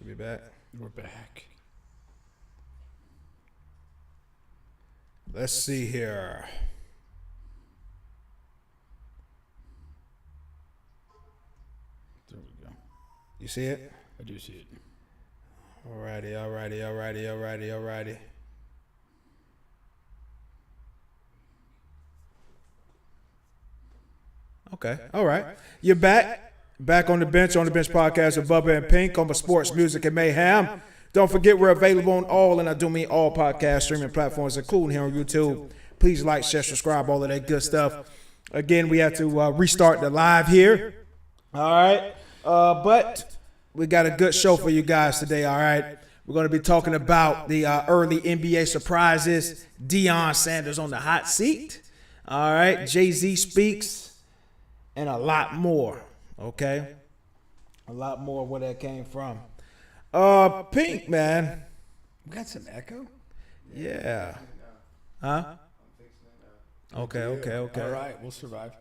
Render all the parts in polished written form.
Should be back. We're back. Let's see here. There we go. You see it? I do see it. Alrighty. Okay. All right. You're back. Back on the bench podcast with Bubba and Pink on sports, music, and mayhem. Don't forget we're available on all, and I do mean all podcast streaming platforms, including here on YouTube. Please like, share, subscribe, all of that good stuff. Again, we have to restart the live here. All right. But we got a good show for you guys today. All right. We're going to be talking about the early NBA surprises. Deion Sanders on the hot seat. All right. Jay-Z speaks, and a lot more. Okay. A lot more where that came from. Pink, man. We got some echo? Yeah. Huh? Okay. All right, we'll survive.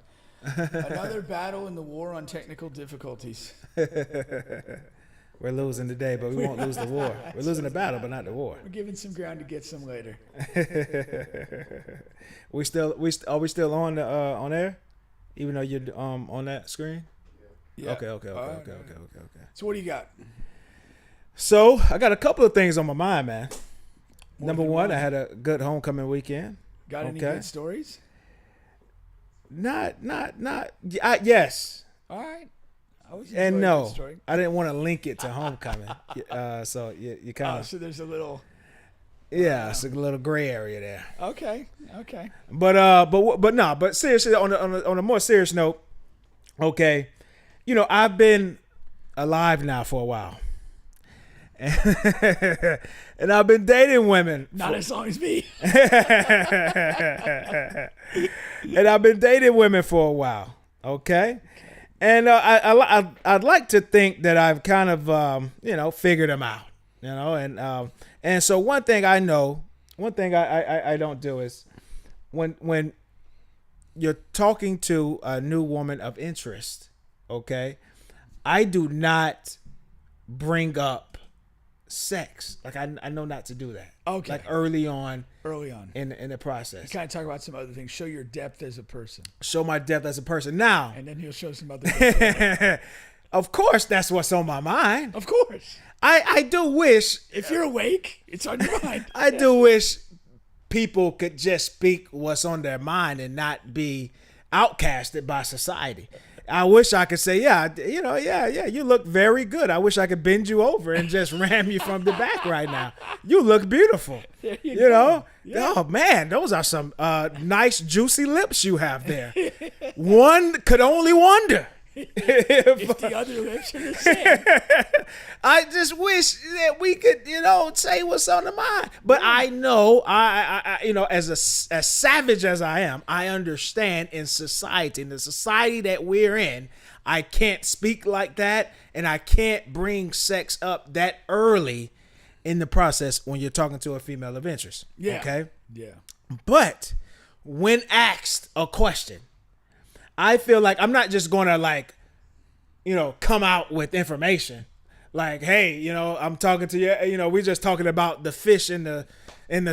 Another battle in the war on technical difficulties. We're losing today, but we won't lose the war. We're losing the battle, but not the war. We're giving some ground to get some later. Are we still on air? Even though you're on that screen? Yeah. Okay. So what do you got? So I got a couple of things on my mind, man. More Number than one, one. I had a good homecoming weekend. Got any good stories? Yes. All right. I always And enjoy a no, good story. I didn't want to link it to homecoming. So you kind of, So there's a little. it's a little gray area there. Okay. But seriously, on a more serious note, okay, I've been alive now for a while. And I've been dating women. Not as long as me. And I've been dating women for a while. Okay. And I'd like to think that I've kind of, figured them out, and so one thing I don't do is when you're talking to a new woman of interest, okay, I do not bring up sex. Like I know not to do that. Okay. Like early on in the process. kind of talk about some other things. Show your depth as a person. Show my depth as a person. Now, And then he'll show some other things. of course, that's what's on my mind. Of course. I do wish, If you're awake, it's on your mind. I do wish people could just speak what's on their mind and not be outcasted by society. I wish I could say, you look very good. I wish I could bend you over and just ram you from the back right now. You look beautiful. There you You go. know? Yeah. Oh, man, those are some nice, juicy lips you have there. One could only wonder. If the other lips are the same. I just wish that we could, say what's on the mind. But I know, I as savage as I am, I understand in the society that we're in, I can't speak like that, and I can't bring sex up that early in the process when you're talking to a female of interest. Yeah. Okay. Yeah. But when asked a question, I feel like I'm not just going to come out with information like, hey, I'm talking to you, we're just talking about the fish in the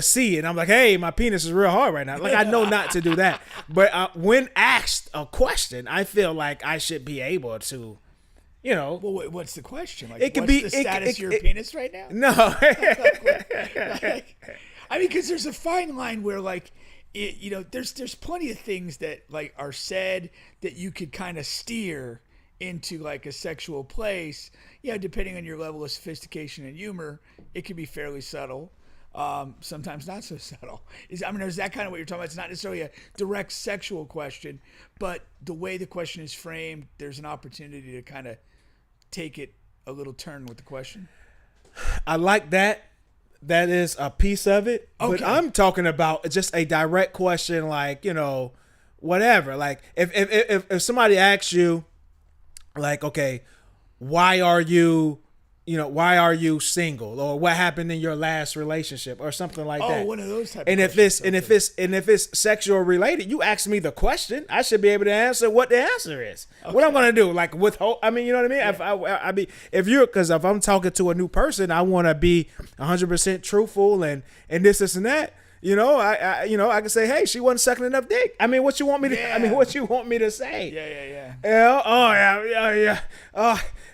sea. And I'm like, hey, my penis is real hard right now. Like, I know not to do that. But when asked a question, I feel like I should be able to, Well, what's the question? Like, It could what's be- the it- status it- of your it- penis right now? no. Because there's a fine line where, there's plenty of things that, are said that you could kind of steer into, a sexual place. Depending on your level of sophistication and humor, it can be fairly subtle. Sometimes not so subtle. Is that kind of what you're talking about? It's not necessarily a direct sexual question, but the way the question is framed, there's an opportunity to kind of take it a little turn with the question. I like that. That is a piece of it. Okay. But I'm talking about just a direct question, whatever. Like if somebody asks you, like, okay, why are you why are you single, or what happened in your last relationship, or something like that. Oh, one of those type. And of if it's sexual related, you ask me the question, I should be able to answer what the answer is. Okay. What I'm gonna do, like withhold. I mean, you know what I mean. Yeah. If I'm talking to a new person, I want to be 100% truthful and this and that. I can say, hey, she wasn't sucking enough dick. I mean, what you want me to? Yeah. I mean, what you want me to say? Yeah.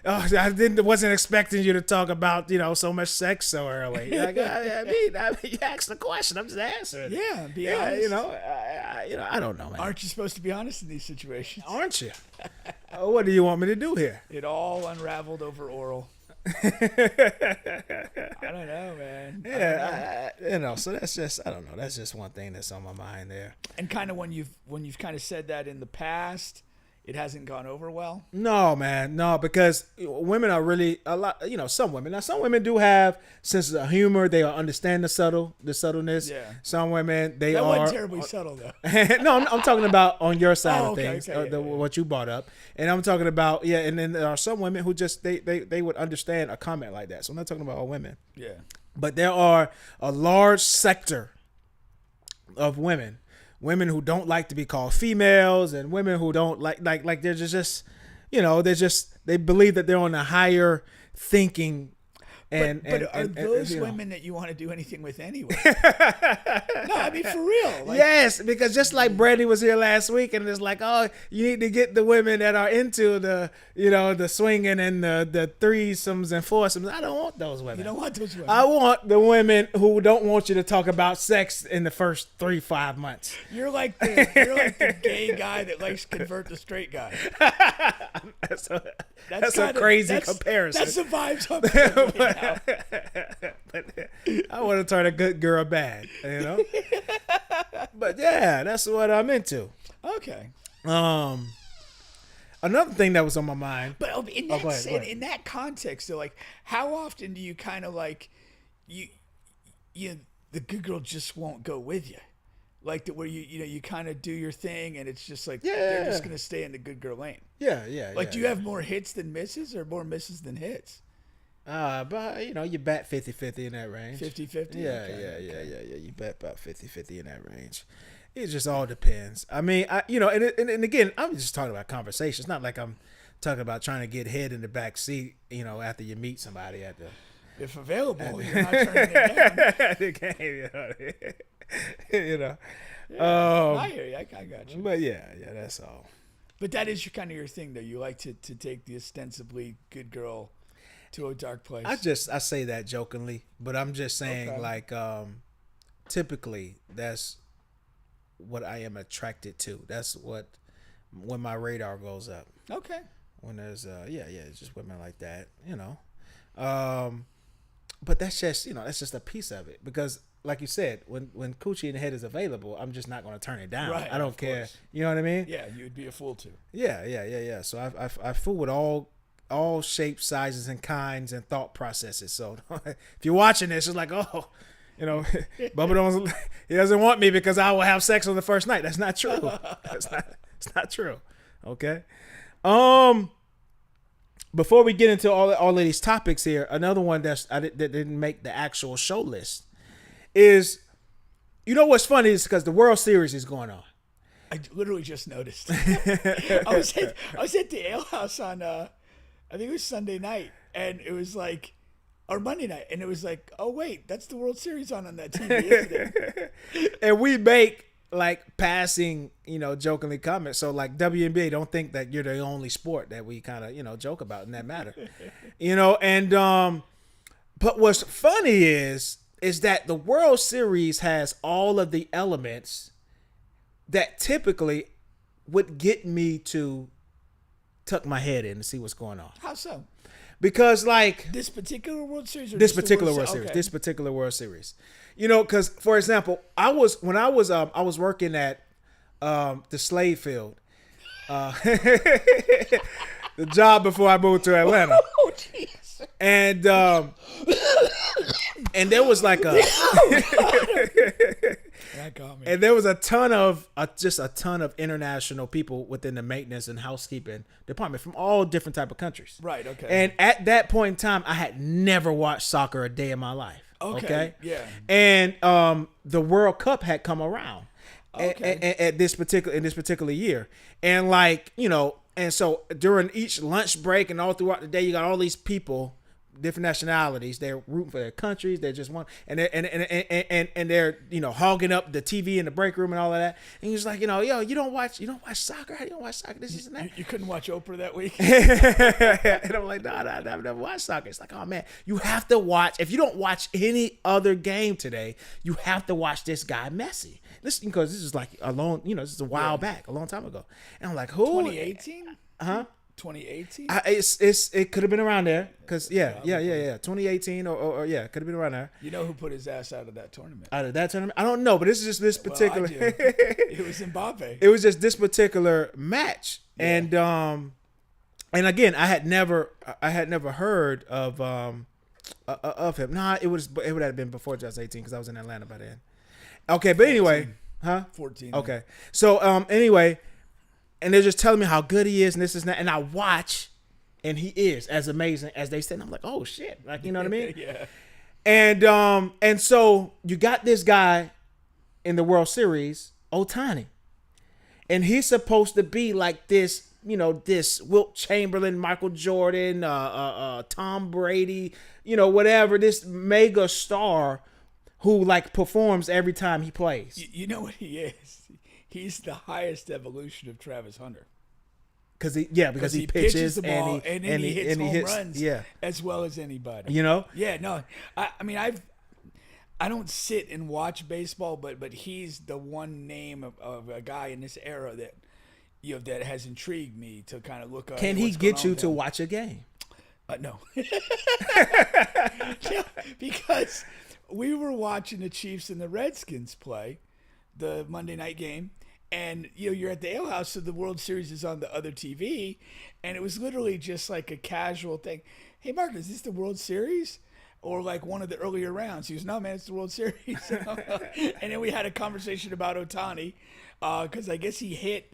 I wasn't expecting you to talk about so much sex so early. Like, I mean, you asked the question, I'm just answering. Yeah, be honest. I don't know, man. Aren't you supposed to be honest in these situations? Aren't you? What do you want me to do here? It all unraveled over oral. I don't know, man. Yeah, so that's just, I don't know. That's just one thing that's on my mind there. And kind of when you've kind of said that in the past, it hasn't gone over well. No, man, no, because women are really a lot. Some women. Now, some women do have senses of humor. They understand the subtleness. Yeah. Some women that wasn't terribly subtle though. No, I'm talking about on your side of things, what you brought up, and I'm talking about and then there are some women who just they would understand a comment like that. So I'm not talking about all women. Yeah. But there are a large sector of women who don't like to be called females, and women who don't like they're just they believe that they're on a higher thinking. But are those women that you want to do anything with anyway? No, I mean, for real. Yes, because just like Brandy was here last week, and it's like, oh, you need to get the women that are into the swinging and the threesomes and foursomes. I don't want those women. You don't want those women. I want the women who don't want you to talk about sex in the first 3-5 months. You're like the gay guy that likes to convert the straight guy. That's a crazy comparison. That's the vibes I'm getting right now. But I want to turn a good girl bad, But yeah, that's what I'm into. Okay. Another thing that was on my mind. But in that context, though, like, how often do you kind of like the good girl just won't go with you? Like where you kind of do your thing, and it's just like they're just gonna stay in the good girl lane. Yeah. Like, do you have more hits than misses, or more misses than hits? But you bet 50-50 in that range. 50-50? Yeah. You bet about 50-50 in that range. It just all depends. I mean, and again, I'm just talking about conversation. It's not like I'm talking about trying to get head in the back seat, after you meet somebody at the. If available, you're not turning it down. The game, Yeah, I hear you. I got you. But yeah, that's all. But that is your thing, though. You like to take the ostensibly good girl to a dark place. I say that jokingly, but I'm just saying, typically that's what I am attracted to. That's when my radar goes up. Okay. When there's it's just women like that, But that's just a piece of it, because like you said, when coochie in the head is available, I'm just not going to turn it down. Right, I don't care. You know what I mean? Yeah, you would be a fool to. Yeah. So I fool with all shapes, sizes, and kinds and thought processes. So if you're watching this, it's like, Bubba doesn't want me because I will have sex on the first night. That's not true. It's not true. Okay. Before we get into all of these topics here, another one that didn't make the actual show list is, what's funny is because the World Series is going on. I literally just noticed. I was at the ale house on I think it was Sunday night, and it was like, or Monday night, and it was like, oh wait, that's the World Series on that TV, isn't it? And we make like passing, jokingly comments. So like WNBA, don't think that you're the only sport that we kind of, joke about in that matter. But what's funny is that the World Series has all of the elements that typically would get me to tuck my head in and see what's going on. How so? Because like this particular World Series, or this particular World Series, this particular World Series, because for example, I was working at the Slave Field, the job before I moved to Atlanta. Oh jeez. And there was like a that got And there was a ton of international people within the maintenance and housekeeping department from all different type of countries. Right. Okay. And at that point in time, I had never watched soccer a day in my life. Okay. Yeah. And the World Cup had come around at this particular year, and and so during each lunch break and all throughout the day, you got all these people, different nationalities. They're rooting for their countries. They just want, and they're hogging up the TV in the break room and all of that. And he was like, yo, you don't watch soccer. How do you don't watch soccer? This is that. You couldn't watch Oprah that week. And I'm like, no, I've never watched soccer. It's like, oh man, you have to watch. If you don't watch any other game today, you have to watch this guy Messi. Listen, because this is like this is a while back, a long time ago. And I'm like, who? 2018? Huh? 2018? It could have been around there, because 2018 or could have been around there. You know who put his ass out of that tournament? Out of that tournament, I don't know, but this is just this particular. Well, I do. It was Mbappe. It was just this particular match, and again, I had never heard of him. Nah, it would have been before 2018 because I was in Atlanta by then. Okay, but anyway, 14. Okay, so anyway. And they're just telling me how good he is and this is that. And I watch, and he is as amazing as they said. And I'm like, oh shit. Like, you know what I mean? Yeah. And so you got this guy in the World Series, Ohtani. And he's supposed to be like this, this Wilt Chamberlain, Michael Jordan, Tom Brady, whatever, this mega star who like performs every time he plays. You know what he is? He's the highest evolution of Travis Hunter. Because he pitches the ball and he hits home runs as well as anybody. Yeah, no. I mean, I don't sit and watch baseball, but he's the one name of a guy in this era that that has intrigued me to kind of look up. Can he get you to watch a game? No. Because we were watching the Chiefs and the Redskins play the Monday night game. And you're at the ale house, so the World Series is on the other TV, and it was literally just like a casual thing. Hey, Mark, is this the World Series? Or like one of the earlier rounds? He goes, no, man, it's the World Series. And then we had a conversation about Ohtani, because I guess he hit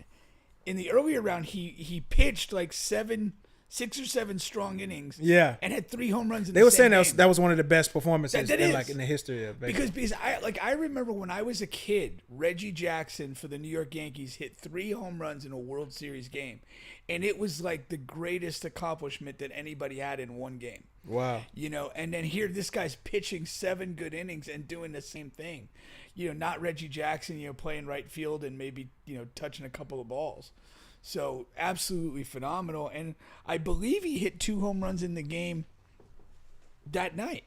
in the earlier round. He pitched like 6 or 7 strong innings. Yeah, and had 3 home runs. They were saying that was one of the best performances in the history of baseball. Because I remember when I was a kid, Reggie Jackson for the New York Yankees hit 3 home runs in a World Series game, and it was like the greatest accomplishment that anybody had in one game. Wow. And then here this guy's pitching 7 good innings and doing the same thing. Not Reggie Jackson, playing right field and maybe touching a couple of balls. So absolutely phenomenal, and I believe he hit 2 home runs in the game that night.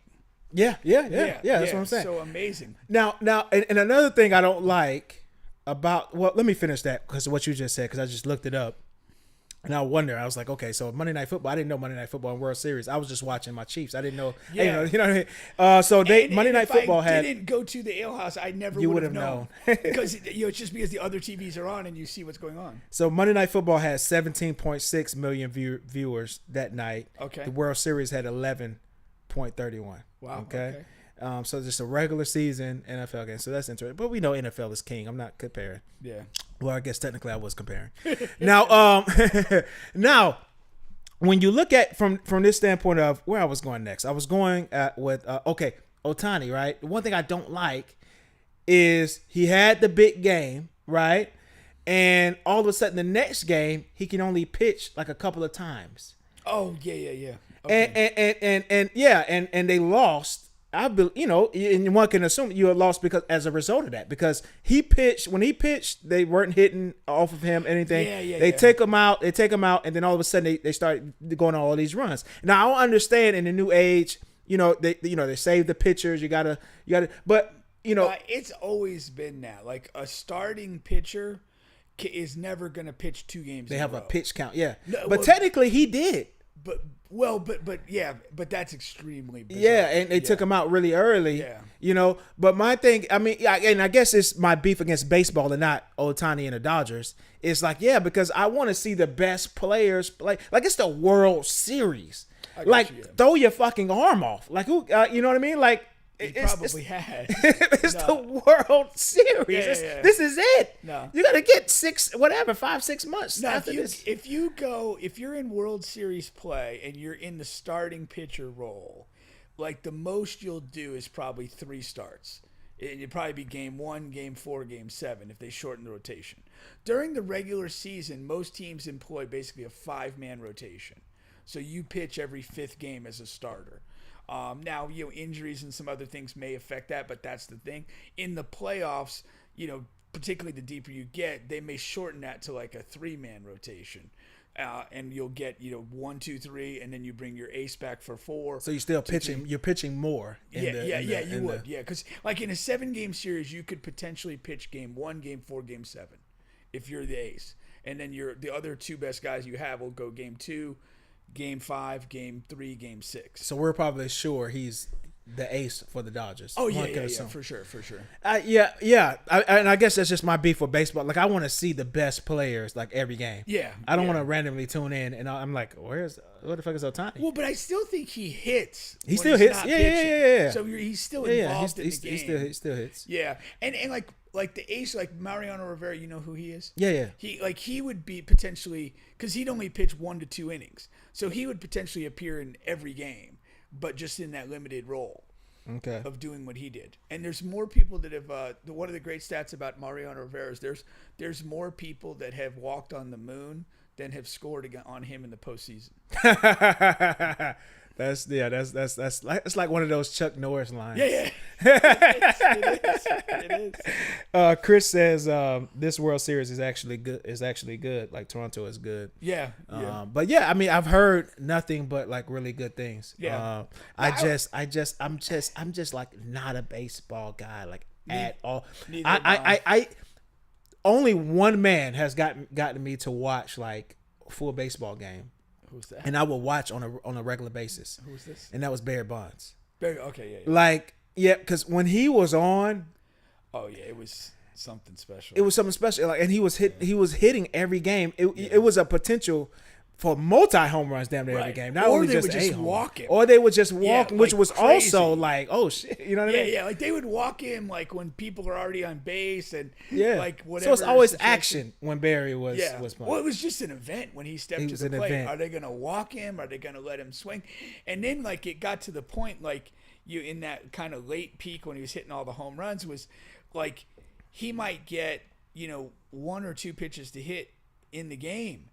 Yeah. That's what I'm saying. So amazing. Now, and another thing I don't like about let me finish that because of what you just said, because I just looked it up, and I was like, okay, so Monday Night Football. I didn't know Monday Night Football and World Series. I was just watching my Chiefs. I didn't know. Yeah. You know what I mean. So Monday Night Football had. If I didn't go to the ale house, I never would have known. Because it's just because the other TVs are on and you see what's going on. So Monday Night Football had 17.6 million viewers that night. Okay. The World Series had 11.31. Wow. Okay. So just a regular season NFL game. So that's interesting. But we know NFL is king. I'm not comparing. Yeah. Well, I guess technically I was comparing. Now, when you look at from this standpoint of where I was going next, I was going with Ohtani, right? The one thing I don't like is he had the big game, right? And all of a sudden the next game he can only pitch like a couple of times. Oh yeah. Okay. And they lost. And one can assume you had lost because as a result of that, because when he pitched, they weren't hitting off of him anything. They take him out, and then all of a sudden they start going on all these runs. Now I understand in the new age, they save the pitchers. You gotta, but it's always been that like a starting pitcher is never gonna pitch 2 games. They have a pitch count, yeah. No, but technically he did. But that's extremely bizarre. Yeah, and they took him out really early. Yeah. But my thing, and I guess it's my beef against baseball and not Ohtani and the Dodgers. It's like, because I want to see the best players play. Like it's the World Series. Throw your fucking arm off. Like who? You know what I mean? Like He probably has. It's the World Series. Yeah. This is it. No. You got to get 5-6 months Now, after this. if you're in World Series play and you're in the starting pitcher role, like the most you'll do is probably 3 starts. It'd probably be game 1, game 4, game 7 if they shorten the rotation. During the regular season, most teams employ basically a 5-man rotation. So you pitch every 5th game as a starter. Now, injuries and some other things may affect that, but that's the thing. In the playoffs, particularly the deeper you get, they may shorten that to like a 3-man rotation. And you'll get 1, 2, 3, and then you bring your ace back for 4. So you're still pitching. 3. You're pitching more. You would. Because like in a 7-game series, you could potentially pitch game 1, game 4, game 7, if you're the ace, and then the other 2 best guys you have will go game 2, game 5, game 3, game 6. So we're probably sure he's the ace for the Dodgers. Oh yeah, for sure. And I guess that's just my beef with baseball. Like I want to see the best players like every game. Yeah, I don't want to randomly tune in and I'm like, what the fuck is Ohtani? Well, but I still think he hits. He still hits. Yeah. So he's still involved in the game. He still hits. Yeah, and like the ace, like Mariano Rivera, you know who he is? Yeah. He would be potentially, because he'd only pitch 1 to 2 innings, so he would potentially appear in every game, but just in that limited role. Okay. Of doing what he did. And there's more people that have one of the great stats about Mariano Rivera is there's more people that have walked on the moon than have scored on him in the postseason. That's it's like one of those Chuck Norris lines. Yeah. It is. Chris says this World Series is actually good. Like Toronto is good. Yeah. But yeah, I mean I've heard nothing but like really good things. Yeah. I'm just like not a baseball guy like at all. I only one man has gotten me to watch like a full baseball game. Who's that? And I will watch on a regular basis. Who's this? And that was Barry Bonds. Okay, yeah. Like, yeah, because when he was on, oh yeah, it was something special. It was something special. Like, and he was hitting every game. It was a potential for multi-home runs damn near every game. Not or only they just would just walk him. Or they would just walk him, which like was crazy. also like, oh shit, you know what I mean? Yeah, like they would walk him like when people are already on base and like whatever. So it's always situation. action when Barry was playing. Well, it was just an event when he stepped to the plate. Event. Are they going to walk him? Are they going to let him swing? And then like it got to the point like you in that kind of late peak when he was hitting all the home runs was like he might get 1 or 2 pitches to hit in the game,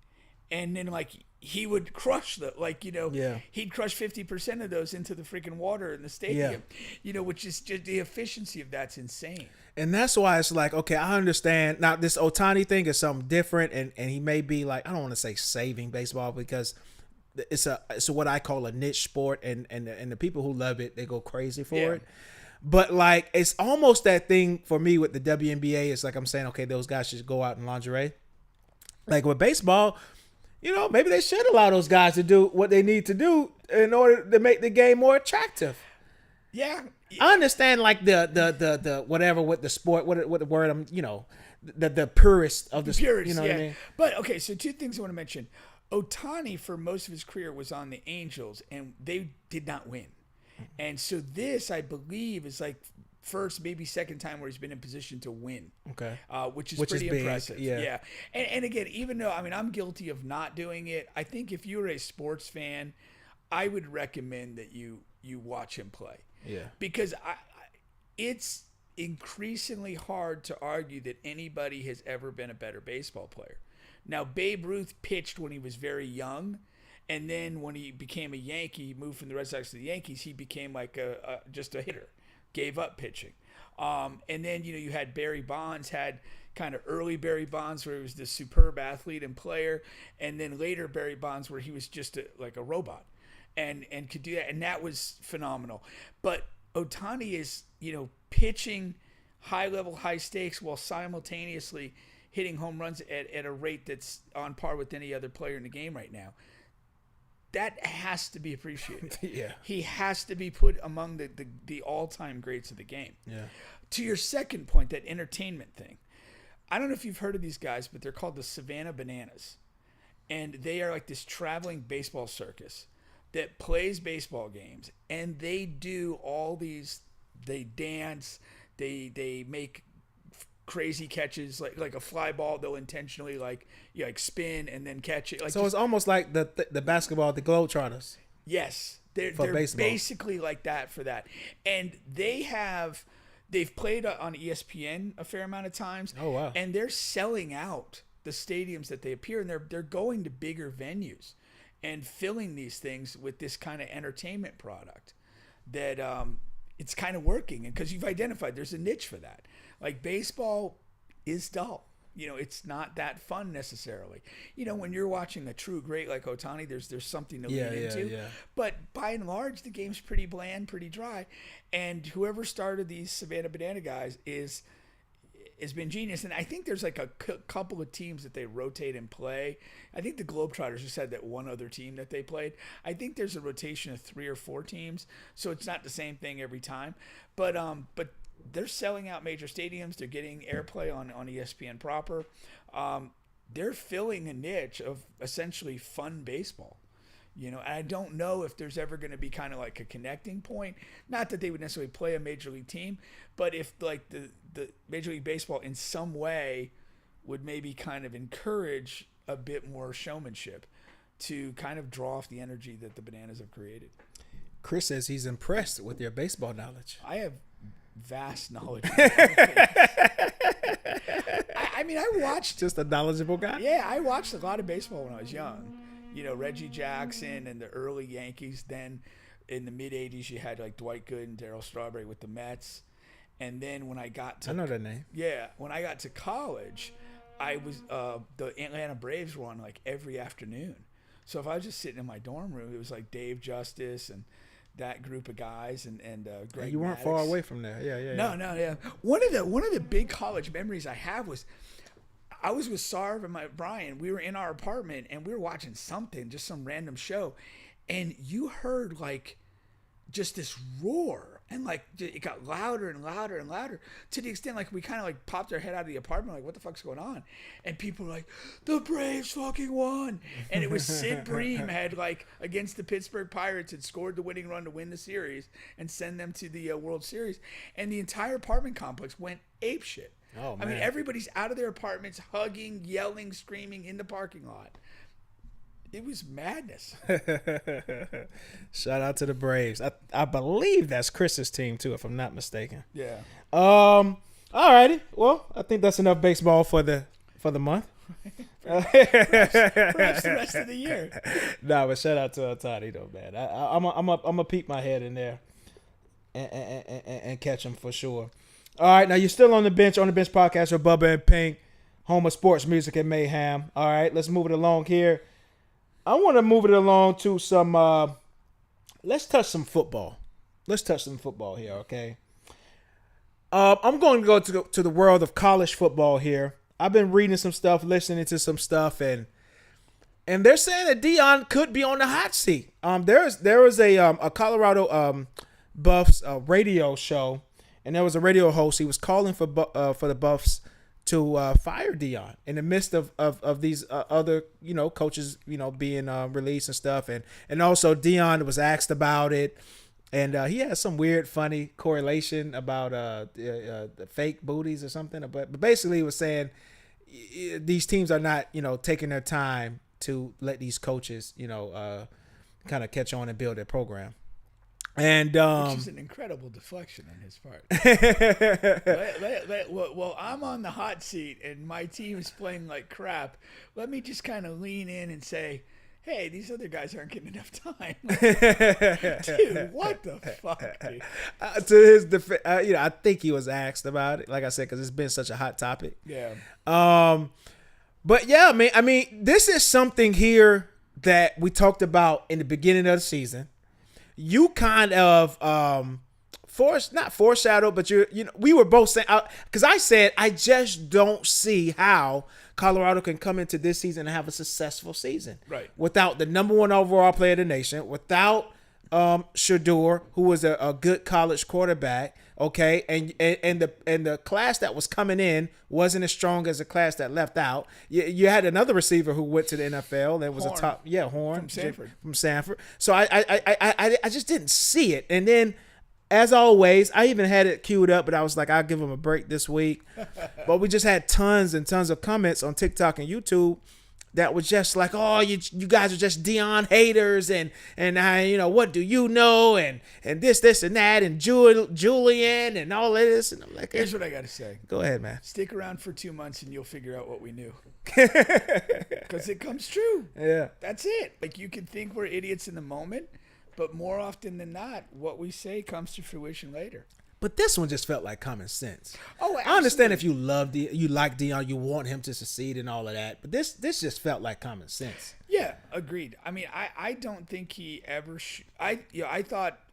and then like he would crush he'd crush 50% of those into the freaking water in the stadium, which is just the efficiency of that's insane. And that's why it's like, okay, I understand. Now, this Ohtani thing is something different, and he may be like, I don't want to say saving baseball because it's what I call a niche sport, and the people who love it, they go crazy for it. But like, it's almost that thing for me with the WNBA. It's like I'm saying, okay, those guys should go out in lingerie. Like with baseball, maybe they should allow those guys to do what they need to do in order to make the game more attractive. Yeah. I understand like the whatever with the sport, what the word I'm, the purist of the purist, what I mean? But okay, so 2 things I want to mention. Ohtani for most of his career was on the Angels and they did not win. And so this, I believe, is like first, maybe second time where he's been in position to win. Okay. Which is pretty impressive. Yeah. And again, even though, I'm guilty of not doing it, I think if you're a sports fan, I would recommend that you watch him play. Yeah. Because it's increasingly hard to argue that anybody has ever been a better baseball player. Now, Babe Ruth pitched when he was very young. And then when he became a Yankee, he moved from the Red Sox to the Yankees, he became like just a hitter. Gave up pitching. And then, you had Barry Bonds, had kind of early Barry Bonds where he was this superb athlete and player. And then later Barry Bonds where he was just like a robot and could do that. And that was phenomenal. But Ohtani is, pitching high level, high stakes while simultaneously hitting home runs at a rate that's on par with any other player in the game right now. That has to be appreciated. Yeah. He has to be put among the all-time greats of the game. Yeah. To your second point, that entertainment thing. I don't know if you've heard of these guys, but they're called the Savannah Bananas. And they are like this traveling baseball circus that plays baseball games. And they do all these they dance, they make crazy catches like a fly ball. They'll intentionally like spin and then catch it. Like, so it's almost like the basketball, the Globetrotters. Yes, they're baseball. basically like that for that, and they've played on ESPN a fair amount of times. Oh wow! And they're selling out the stadiums that they appear in. They're going to bigger venues and filling these things with this kind of entertainment product that it's kind of working. And because you've identified there's a niche for that. Like baseball is dull. It's not that fun necessarily. When you're watching a true great like Ohtani, there's something to lean into. Yeah. But by and large, the game's pretty bland, pretty dry. And whoever started these Savannah Banana guys has been genius. And I think there's like a couple of teams that they rotate and play. I think the Globetrotters just had that one other team that they played. I think there's a rotation of 3 or 4 teams, so it's not the same thing every time. But they're selling out major stadiums. They're getting airplay on ESPN proper. They're filling a niche of essentially fun baseball. And I don't know if there's ever going to be kind of like a connecting point. Not that they would necessarily play a major league team, but if like the Major League Baseball in some way would maybe kind of encourage a bit more showmanship to kind of draw off the energy that the Bananas have created. Chris says he's impressed with your baseball knowledge. I have vast knowledge. I mean, I watched. Just a knowledgeable guy? Yeah, I watched a lot of baseball when I was young. Reggie Jackson and the early Yankees. Then in the mid-'80s, you had like Dwight Gooden and Darryl Strawberry with the Mets. And then when I got to... I know that name. Yeah. When I got to college, I was... the Atlanta Braves were on like every afternoon. So if I was just sitting in my dorm room, it was like Dave Justice and that group of guys and Greg You weren't Maddox. far away from there. Yeah. No. One of the big college memories I have was I was with Sarv and Brian. We were in our apartment and we were watching something, just some random show, and you heard like just this roar. And like it got louder and louder and louder to the extent like we kind of like popped our head out of the apartment like what the fuck's going on? And people were like, the Braves fucking won. And it was Sid Bream had like against the Pittsburgh Pirates had scored the winning run to win the series and send them to the World Series. And the entire apartment complex went apeshit. Oh man! I mean everybody's out of their apartments, hugging, yelling, screaming in the parking lot. It was madness. Shout out to the Braves. I believe that's Chris's team too, if I'm not mistaken. Yeah. All righty. Well, I think that's enough baseball for the month. Perhaps the rest of the year. Nah, but shout out to Ohtani though, man. I'm gonna peek my head in there and catch him for sure. All right, now you're still on the bench podcast with Bubba and Pink, home of sports, music, and mayhem. All right, let's move it along here. I want to move it along to some. Let's touch some football. Here, okay? I'm going to go to the world of college football here. I've been reading some stuff, listening to some stuff, and they're saying that Deion could be on the hot seat. There was a Colorado Buffs radio show, and there was a radio host. He was calling for the Buffs to fire Deion in the midst of these other coaches being released and stuff, and also Deion was asked about it, and he had some weird funny correlation about the fake booties or something, but basically he was saying these teams are not taking their time to let these coaches kind of catch on and build their program. And which is an incredible deflection on his part. Well, I'm on the hot seat and my team is playing like crap. Let me just kind of lean in and say, hey, these other guys aren't getting enough time. Dude, what the fuck, dude? To his defense, I think he was asked about it, like I said, because it's been such a hot topic. Yeah. But yeah, I mean, this is something here that we talked about in the beginning of the season. You kind of not foreshadowed, but we were both saying, because I said I just don't see how Colorado can come into this season and have a successful season, right? Without the number 1 overall player in the nation, without Shador, who was a good college quarterback, okay, and the class that was coming in wasn't as strong as the class that left out. You had another receiver who went to the NFL and was Horn. a top, Horn from Sanford. So I just didn't see it, and then as always, I even had it queued up, but I was like, I'll give him a break this week. But we just had tons and tons of comments on TikTok and YouTube that was just like, oh, you guys are just Deion haters, and what do you know, and this and that, and Julian and all of this, and I'm like, Here's what I got to say. Go ahead, man. Stick around for 2 months and you'll figure out what we knew. Because it comes true. Yeah. That's it. Like, you can think we're idiots in the moment, but more often than not, what we say comes to fruition later. But this one just felt like common sense. Oh, absolutely. I understand if you like Deion, you want him to succeed and all of that. But this just felt like common sense. Yeah, agreed. I mean, I don't think he ever. I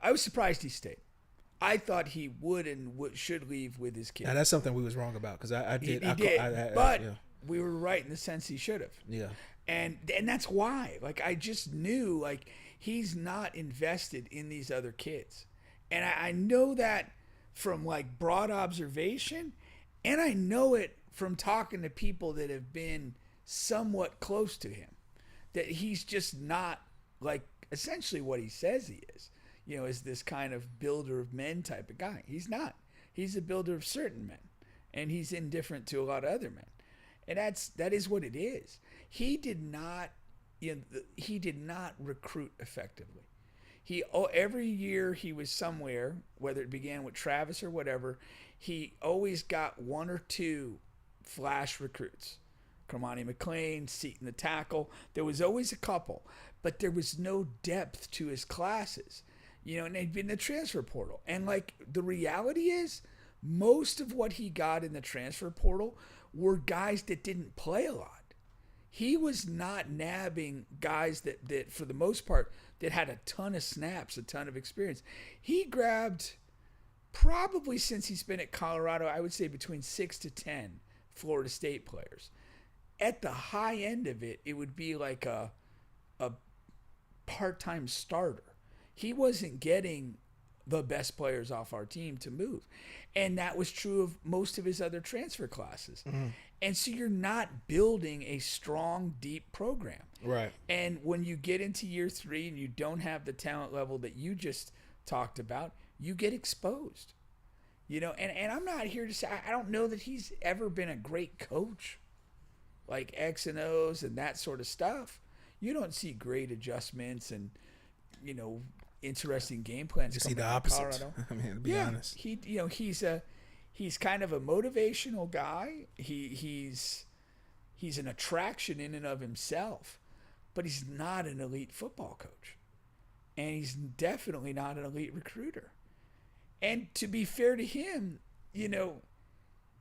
was surprised he stayed. I thought he would should leave with his kids. Now that's something we was wrong about because I did. He did, but we were right in the sense he should have. Yeah. And that's why. Like, I just knew, like, he's not invested in these other kids, and I know that from like broad observation, and I know it from talking to people that have been somewhat close to him, that he's just not like essentially what he says he is, is this kind of builder of men type of guy. He's not. He's a builder of certain men, and he's indifferent to a lot of other men, and that is what it is. He did not recruit effectively. Every year he was somewhere, whether it began with Travis or whatever, he always got one or two flash recruits. Kermani McLean, Seaton the tackle. There was always a couple, but there was no depth to his classes. And they'd been in the transfer portal. And like the reality is, most of what he got in the transfer portal were guys that didn't play a lot. He was not nabbing guys that for the most part, that had a ton of snaps, a ton of experience. He grabbed, probably since he's been at Colorado, I would say between 6 to 10 Florida State players. At the high end of it, it would be like a part-time starter. He wasn't getting the best players off our team to move. And that was true of most of his other transfer classes. Mm-hmm. And so you're not building a strong, deep program. Right. And when you get into year 3 and you don't have the talent level that you just talked about, you get exposed. And I'm not here to say, I don't know that he's ever been a great coach. Like X and O's and that sort of stuff. You don't see great adjustments and, interesting game plans. You see the opposite. I mean, to be honest. He's kind of a motivational guy. He's an attraction in and of himself, but he's not an elite football coach. And he's definitely not an elite recruiter. And to be fair to him,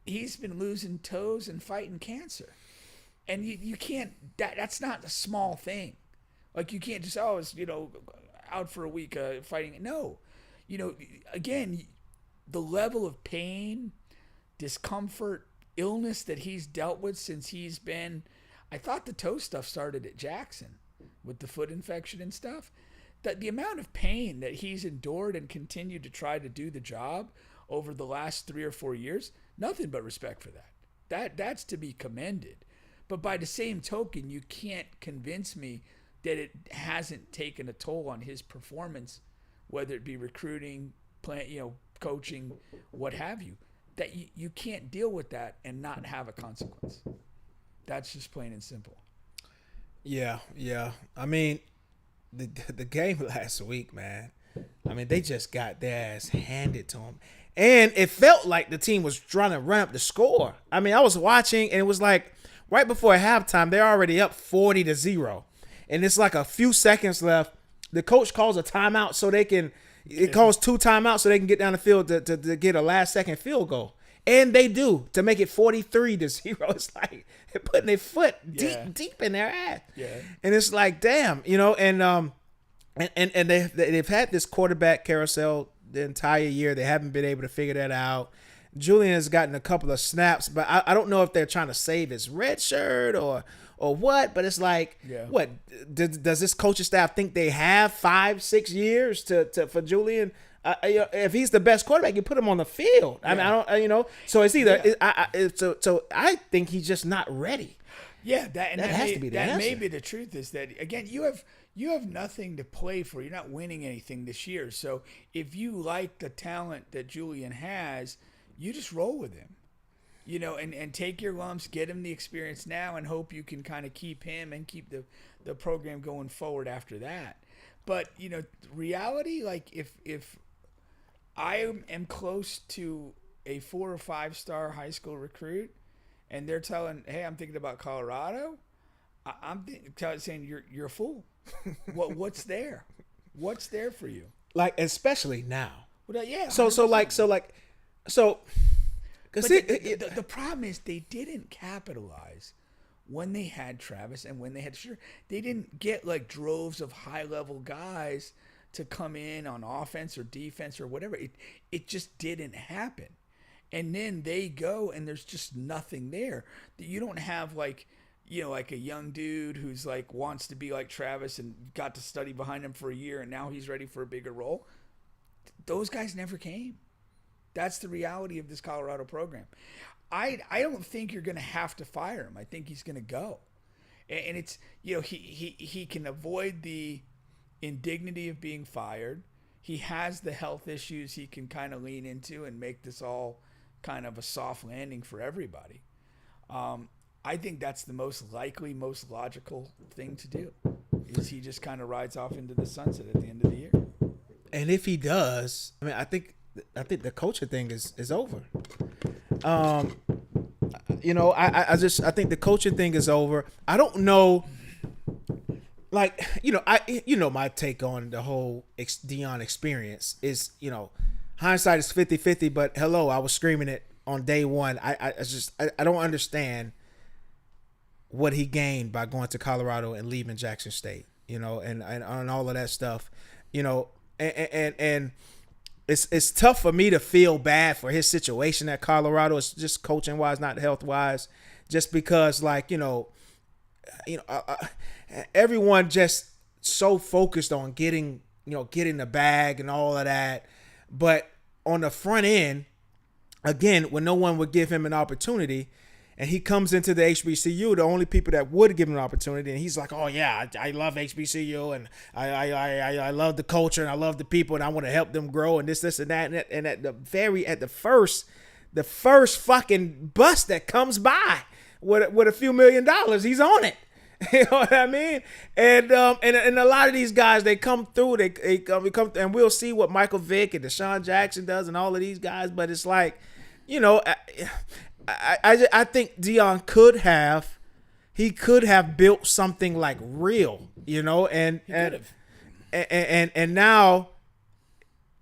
he's been losing toes and fighting cancer. And you can't, that's not a small thing. Like, you can't just, out for a week fighting. No. Again, the level of pain, discomfort, illness that he's dealt with since he's been, I thought the toe stuff started at Jackson with the foot infection and stuff. That the amount of pain that he's endured and continued to try to do the job over the last 3 or 4 years, nothing but respect for that. That's to be commended. But by the same token, you can't convince me that it hasn't taken a toll on his performance, whether it be recruiting, coaching, what have you. That you can't deal with that and not have a consequence. That's just plain and simple. Yeah. I mean, the game last week, man. I mean, they just got their ass handed to them. And it felt like the team was trying to run up the score. I mean, I was watching, and it was like right before halftime, they're already up 40-0. And it's like a few seconds left. The coach calls a timeout so they can – it calls 2 timeouts so they can get down the field to get a last-second field goal. And they do, to make it 43-0. It's like they're putting their foot deep in their ass. Yeah. And it's like, damn, and they've had this quarterback carousel the entire year. They haven't been able to figure that out. Julian has gotten a couple of snaps, but I don't know if they're trying to save his red shirt or what, but it's like, what does this coaching staff think they have 5-6 years for Julian? If he's the best quarterback, you put him on the field. I mean, I don't, so it's either so I think he's just not ready. Yeah, that has to be the answer. Maybe the truth is that, again, you you have nothing to play for. You're not winning anything this year. So if you like the talent that Julian has, you just roll with him. And take your lumps, get him the experience now, and hope you can kind of keep him and keep the program going forward after that. But, reality, like if I am close to a 4 or 5 star high school recruit and they're telling, hey, I'm thinking about Colorado, I'm saying you're a fool. What's there? What's there for you? Like, especially now. Well, yeah. So But the problem is they didn't capitalize when they had Travis and when they had Sure. They didn't get like droves of high level guys to come in on offense or defense or whatever. It just didn't happen. And then they go and there's just nothing there. You don't have like a young dude who's like wants to be like Travis and got to study behind him for a year and now he's ready for a bigger role. Those guys never came. That's the reality of this Colorado program. I don't think you're going to have to fire him. I think he's going to go. And it's, he can avoid the indignity of being fired. He has the health issues he can kind of lean into and make this all kind of a soft landing for everybody. I think that's the most likely, most logical thing to do is he just kind of rides off into the sunset at the end of the year. And if he does, I think the coaching thing is over. I think the coaching thing is over. I don't know. Like, my take on the whole Deion experience is, hindsight is 50-50, but hello, I was screaming it on day one. I don't understand what he gained by going to Colorado and leaving Jackson State, and all of that stuff, and it's tough for me to feel bad for his situation at Colorado. It's just coaching wise, not health wise, just because everyone just so focused on getting the bag and all of that. But on the front end, again, when no one would give him an opportunity and he comes into the HBCU, the only people that would give him an opportunity, and he's like, oh yeah, I love HBCU and I love the culture and I love the people and I want to help them grow and this and that. And at the first fucking bus that comes by with a few $1 million, he's on it. You know what I mean? And a lot of these guys, they come through, they come and we'll see what Michael Vick and Deshaun Jackson does and all of these guys, but it's like, I think Deion could have built something like real, and now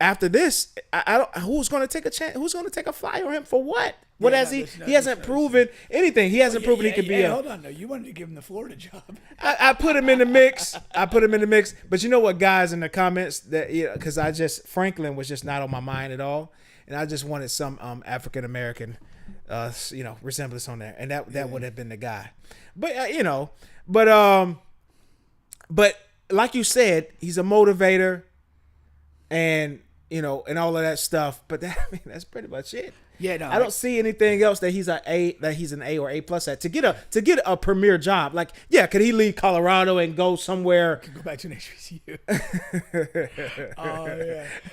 after this, I don't. Who's going to take a chance? Who's going to take a flyer on him for what? What has he? He hasn't proven anything. He hasn't proven he could be. Hold on, no, you wanted to give him the Florida job. I put him in the mix. But you know what, guys, in the comments that because Franklin was just not on my mind at all, and I just wanted some African American. Resemblance on there, and that would have been the guy. But but like you said, he's a motivator, and and all of that stuff. But that's pretty much it. Yeah, no, I don't see anything else that he's an A or A+ at to get a premier job. Like, yeah, could he leave Colorado and go somewhere? Could go back to an HBCU.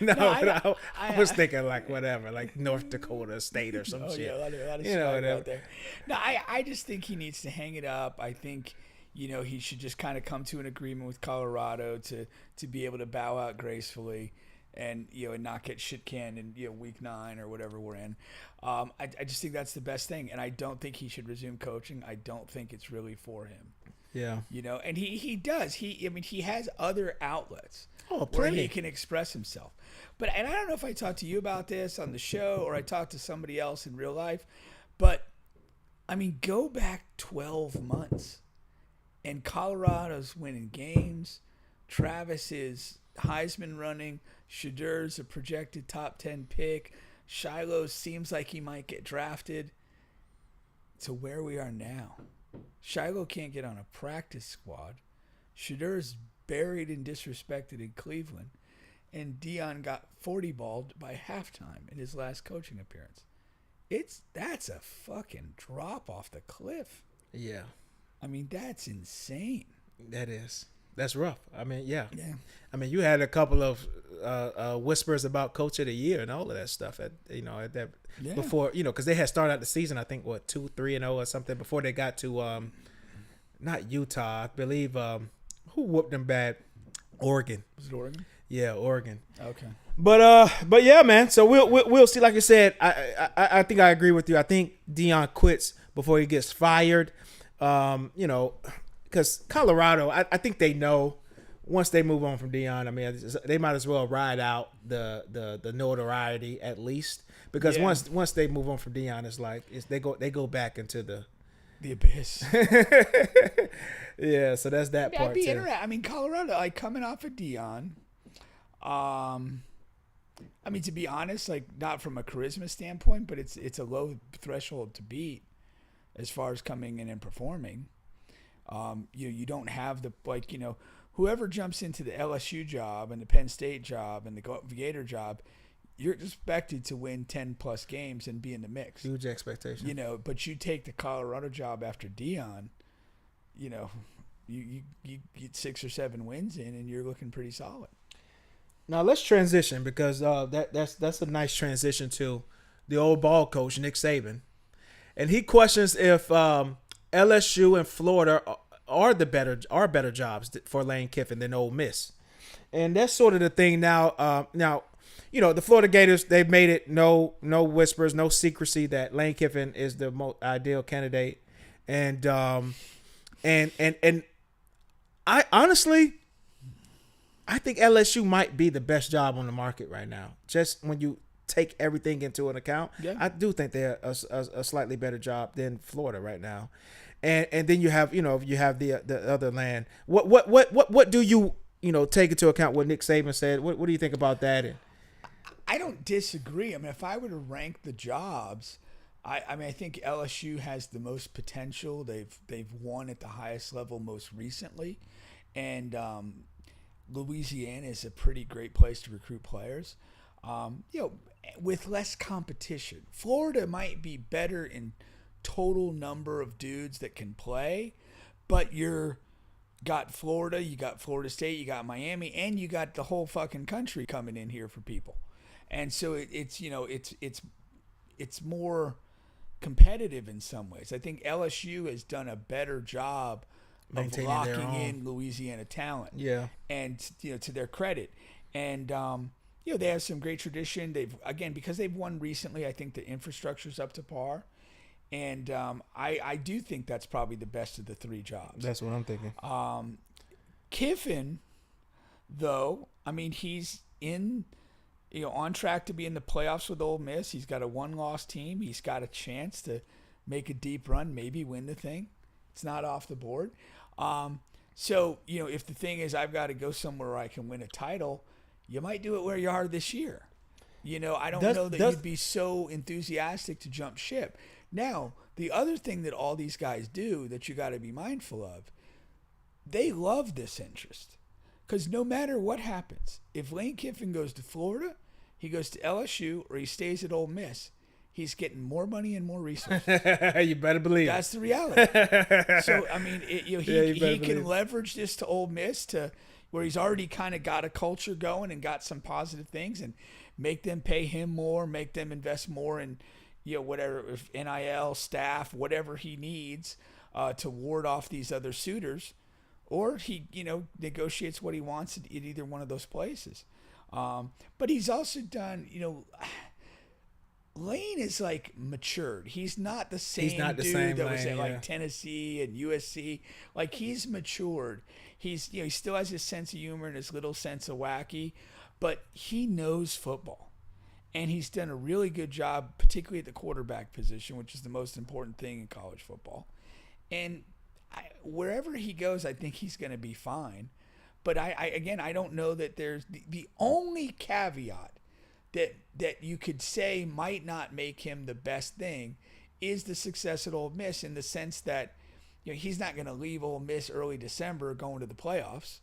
No, I was thinking like whatever, like North Dakota State or some shit. Yeah, a lot of shit out there. No, I just think he needs to hang it up. I think he should just kind of come to an agreement with Colorado to be able to bow out gracefully. And and not get shit canned in week 9 or whatever we're in. I just think that's the best thing, and I don't think he should resume coaching. I don't think it's really for him. Yeah, and he does. He has other outlets where he can express himself. But I don't know if I talked to you about this on the show or I talked to somebody else in real life. But go back 12 months, and Colorado's winning games. Travis is Heisman running. Shedur's a projected top 10 pick. Shiloh seems like he might get drafted. To where we are now. Shiloh can't get on a practice squad. Shedur's buried and disrespected in Cleveland. And Deion got 40-balled by halftime in his last coaching appearance. That's a fucking drop off the cliff. Yeah. That's insane. That is. That's rough. I mean, yeah. Yeah. I mean, you had a couple of whispers about coach of the year and all of that stuff at that Yeah. before, because they had started out the season, I think 2-3-0 or something before they got to not Utah, I believe who whooped them bad? Oregon. Was it Oregon? Yeah, Oregon. Okay. But yeah, man. So we'll see. Like I said, I think I agree with you. I think Deion quits before he gets fired. Because Colorado, I think they know once they move on from Deion. I mean, they might as well ride out the notoriety at least, because once they move on from Deion, they go back into the abyss. Yeah, so that's that part I'd be too. interested. I mean, Colorado, like coming off of Deion. I mean, to be honest, like not from a charisma standpoint, but it's a low threshold to beat as far as coming in and performing. You don't have the whoever jumps into the LSU job and the Penn State job and the Gator job, you're expected to win 10 plus games and be in the mix. Huge expectation. But you take the Colorado job after Deion, you get 6 or 7 wins in and you're looking pretty solid. Now let's transition, because that's a nice transition to the old ball coach Nick Saban, and he questions if LSU and Florida are better jobs for Lane Kiffin than Ole Miss, and that's sort of the thing now. Now, the Florida Gators, they've made it no whispers, no secrecy that Lane Kiffin is the most ideal candidate, and I honestly, I think LSU might be the best job on the market right now. Just when you take everything into an account, I do think they're a slightly better job than Florida right now. And then you have the other land. What do you take into account what Nick Saban said? What do you think about that? I don't disagree. I mean, if I were to rank the jobs, I think LSU has the most potential. They've won at the highest level most recently, and Louisiana is a pretty great place to recruit players. With less competition, Florida might be better in total number of dudes that can play, but you got Florida, you got Florida State, you got Miami, and you got the whole fucking country coming in here for people, and so it's more competitive in some ways. I think LSU has done a better job of locking in Louisiana talent. Yeah. And to their credit. And they have some great tradition. Because they've won recently, I think the infrastructure's up to par. And I do think that's probably the best of the 3 jobs. That's what I'm thinking. Kiffin, though, I mean, he's on track to be in the playoffs with Ole Miss. He's got a 1-loss team. He's got a chance to make a deep run, maybe win the thing. It's not off the board. So, if the thing is I've got to go somewhere where I can win a title, you might do it where you are this year. I don't know that you'd be so enthusiastic to jump ship. Now, the other thing that all these guys do that you got to be mindful of, they love this interest. Because no matter what happens, if Lane Kiffin goes to Florida, he goes to LSU, or he stays at Ole Miss, he's getting more money and more resources. You better believe that's the reality. So, I mean, he can leverage this to Ole Miss to where he's already kind of got a culture going and got some positive things, and make them pay him more, make them invest more in, whatever, if NIL, staff, whatever he needs to ward off these other suitors. Or he, negotiates what he wants at either one of those places. But he's also done, Lane is matured. He's not the same dude that was at Tennessee and USC. He's matured. He's he still has his sense of humor and his little sense of wacky, but he knows football. And he's done a really good job, particularly at the quarterback position, which is the most important thing in college football. And wherever he goes, I think he's going to be fine. But I don't know that there's the only caveat that you could say might not make him the best thing is the success at Ole Miss, in the sense that he's not going to leave Ole Miss early December going to the playoffs.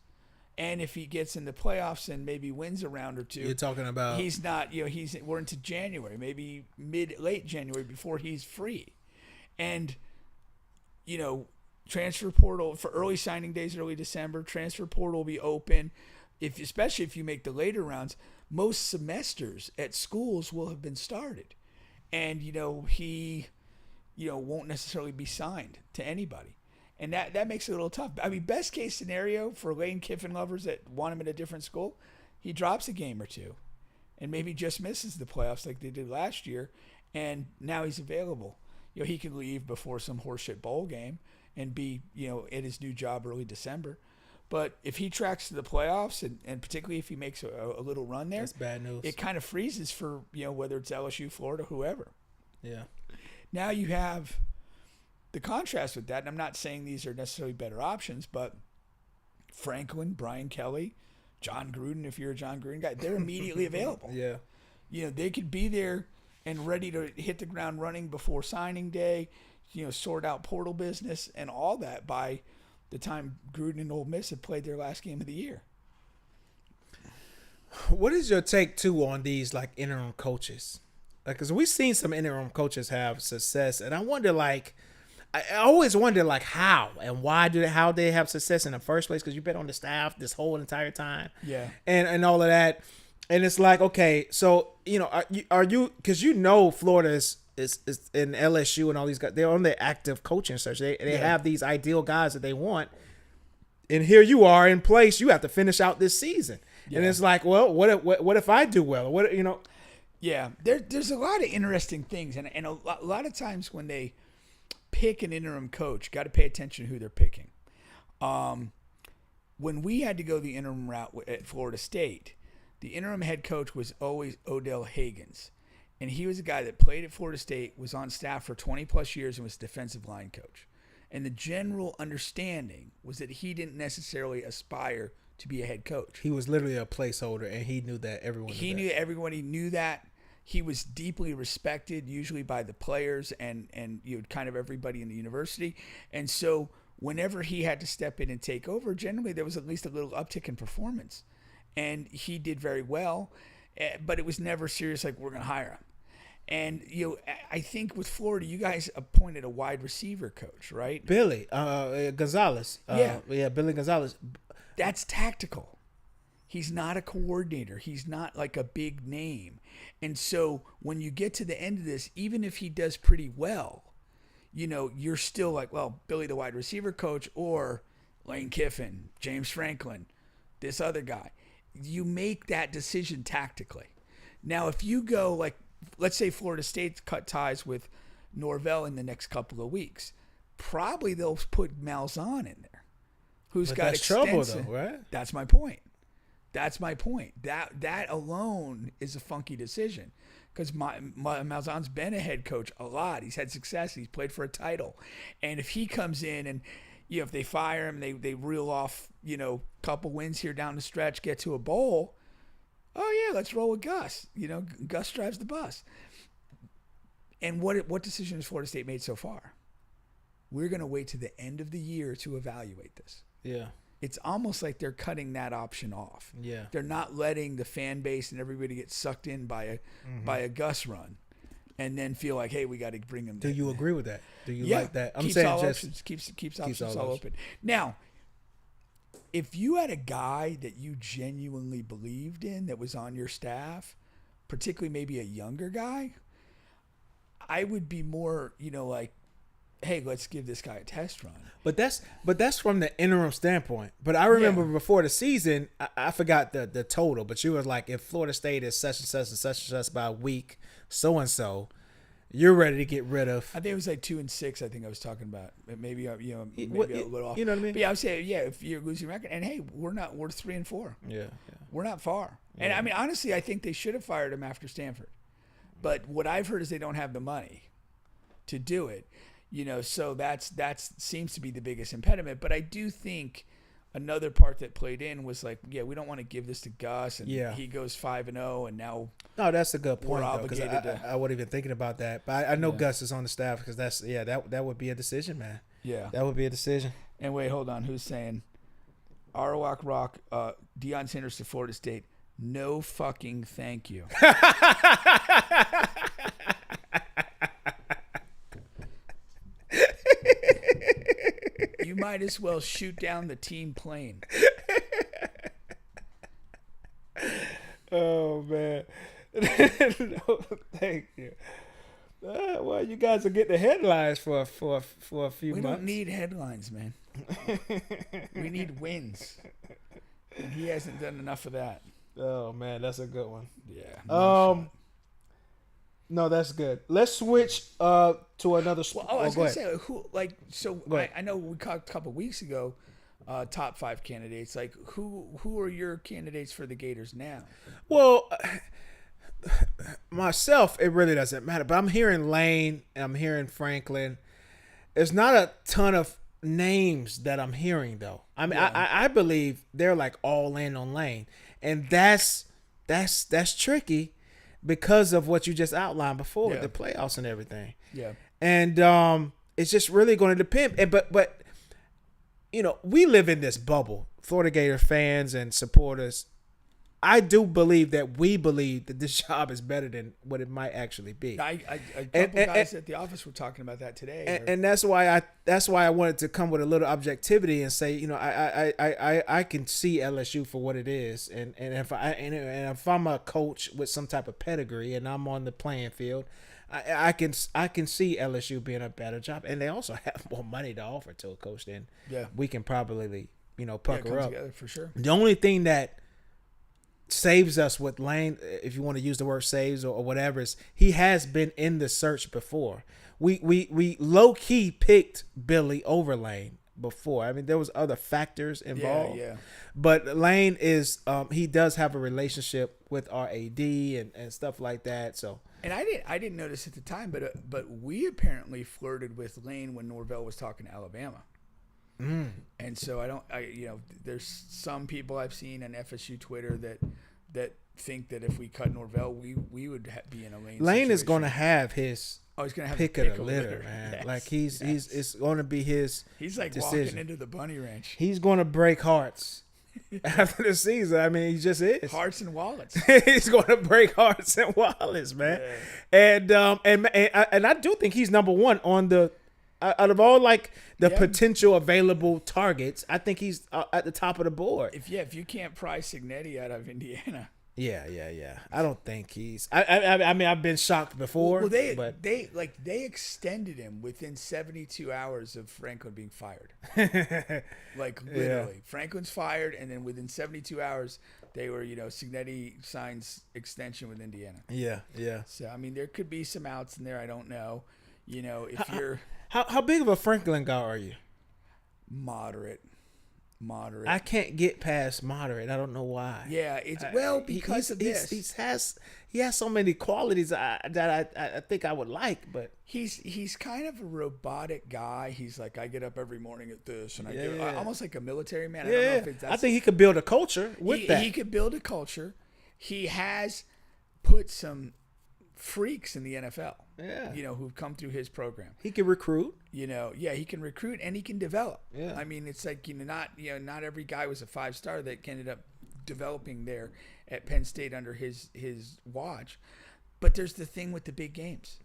And if he gets in the playoffs and maybe wins a round or two, you're talking about he's not. We're into January, maybe late January before he's free, and transfer portal for early signing days, early December. Transfer portal will be open. Especially if you make the later rounds, most semesters at schools will have been started, and he won't necessarily be signed to anybody, and that makes it a little tough. I mean, best case scenario for Lane Kiffin lovers that want him in a different school, he drops a game or two, and maybe just misses the playoffs like they did last year, and now he's available. He could leave before some horseshit bowl game and be at his new job early December. But if he tracks to the playoffs, and particularly if he makes a little run there, that's bad news. It kind of freezes for whether it's LSU, Florida, whoever. Yeah. Now you have the contrast with that, and I'm not saying these are necessarily better options, but Franklin, Brian Kelly, John Gruden, if you're a John Gruden guy, they're immediately available. Yeah. They could be there and ready to hit the ground running before signing day, sort out portal business and all that by the time Gruden and Ole Miss have played their last game of the year. What is your take, too, on these, like, interim coaches? Because we've seen some interim coaches have success, and I wonder, like, I always wonder, like, how and how they have success in the first place, because you've been on the staff this whole entire time. Yeah. And all of that. And it's like, okay, so, are you because Florida is in LSU and all these guys, they're on their active coaching search. They have these ideal guys that they want. And here you are in place. You have to finish out this season. Yeah. And it's like, well, what if I do well? Yeah, there's a lot of interesting things. And a lot of times when they pick an interim coach, got to pay attention to who they're picking. When we had to go the interim route at Florida State, the interim head coach was always Odell Higgins. And he was a guy that played at Florida State, was on staff for 20-plus years, and was defensive line coach. And the general understanding was that he didn't necessarily aspire to be a head coach. He was literally a placeholder, and he knew that everyone knew that. Everybody knew that. He was deeply respected, usually by the players and kind of everybody in the university. And so whenever he had to step in and take over, generally there was at least a little uptick in performance. And he did very well, but it was never serious like we're going to hire him. And, I think with Florida, you guys appointed a wide receiver coach, right? Billy Gonzalez. Billy Gonzalez. That's tactical. He's not a coordinator. He's not like a big name. And so when you get to the end of this, even if he does pretty well, you're still like, well, Billy the wide receiver coach or Lane Kiffin, James Franklin, this other guy. You make that decision tactically. Now, if you go like, let's say Florida State cut ties with Norvell in the next couple of weeks, probably they'll put Malzahn in there, who's got extensive trouble, though, right? That's my point. That alone is a funky decision because Malzahn's been a head coach a lot. He's had success. He's played for a title, and if he comes in and if they fire him, they reel off couple wins here down the stretch, get to a bowl. Oh, yeah, let's roll with Gus. Gus drives the bus. And what decision has Florida State made so far? We're going to wait to the end of the year to evaluate this. Yeah. It's almost like they're cutting that option off. Yeah. They're not letting the fan base and everybody get sucked in by a Gus run and then feel like, hey, we got to bring him. Do you agree with that? Do you like that? I'm saying options, keeps options all open. Now, if you had a guy that you genuinely believed in that was on your staff, particularly maybe a younger guy, I would be more, like, hey, let's give this guy a test run. But that's from the interim standpoint. But I remember before the season, I forgot the total, but you were like, if Florida State is such and such and such and such by week, so and so, you're ready to get rid of. I think it was like 2-6. I think I was talking about maybe a little off. You know what I mean? But yeah, I would say if you're losing record, and hey, we're 3-4. Yeah. We're not far. Yeah. And I mean, honestly, I think they should have fired him after Stanford. But what I've heard is they don't have the money to do it. So that seems to be the biggest impediment. But I do think another part that played in was like, we don't want to give this to Gus, and he goes 5-0, and now. No, that's a good point though, because I wasn't even thinking about that. But I know Gus is on the staff because that would be a decision, man. Yeah, that would be a decision. And wait, hold on, who's saying? Arwak Rock, Deion Sanders to Florida State. No fucking thank you. might as well shoot down the team plane. Oh man. No, thank you. Well, you guys will get the headlines for a few We months. don't need headlines, man. We need wins. And he hasn't done enough of that. Oh man, that's a good one. Yeah. No, that's good. Let's switch to another sport. Well, I was go gonna ahead. say, who like so? Go ahead. I know we talked a couple weeks ago. Top 5 candidates. Like who are your candidates for the Gators now? Well, myself, it really doesn't matter. But I'm hearing Lane and I'm hearing Franklin. There's not a ton of names that I'm hearing though. I mean, Yeah. I believe they're like all in on Lane, and that's tricky because of what you just outlined before with Yeah. the playoffs and everything. Yeah. And it's just really going to depend. But you know, we live in this bubble, Florida Gator fans and supporters. I do believe that we believe that this job is better than what it might actually be. A couple guys at the office were talking about that today. And that's why I wanted to come with a little objectivity and say, you know, I can see LSU for what it is, and if I'm a coach with some type of pedigree and I'm on the playing field, I can see LSU being a better job, and they also have more money to offer to a coach than we can probably pucker up together for sure. The only thing that saves us with Lane, if you want to use the word saves or whatever, is he has been in the search before. We low key picked Billy over Lane before. I mean, there was other factors involved. Yeah. But Lane is he does have a relationship with our AD and stuff like that. So And I didn't notice at the time, but we apparently flirted with Lane when Norvell was talking to Alabama. And so there's some people I've seen on FSU Twitter that think that if we cut Norvell, we would be in a Lane. Lane is situation. going to have his he's gonna have pick a of the litter, man. Yes, Like he's it's going to be his. He's like decision. walking into the bunny ranch. He's going to break hearts after the season. I mean, he just is. Hearts and wallets. He's going to break hearts and wallets, man. Yeah. And I do think he's number one on the out of all like the potential available targets. I think he's at the top of the board. If you can't pry Signetti out of Indiana. Yeah. I don't think he's. I mean, I've been shocked before. Well, but they extended him within 72 hours of Franklin being fired. Like literally, Franklin's fired, and then within 72 hours, they were Signetti signs extension with Indiana. Yeah. So I mean, there could be some outs in there. I don't know. If you're How big of a Franklin guy are you? moderate. I can't get past moderate. I don't know why. Yeah, it's because of this. He has so many qualities that I think I would like, but He's kind of a robotic guy. He's like, I get up every morning at this, and I do almost like a military man. I don't know if it's, I think he could build a culture with that. He could build a culture. He has put some freaks in the NFL. Yeah. Who've come through his program. He can recruit. He can recruit and he can develop. Yeah. I mean, it's like not every guy was a 5-star that ended up developing there at Penn State under his watch. But there's the thing with the big games.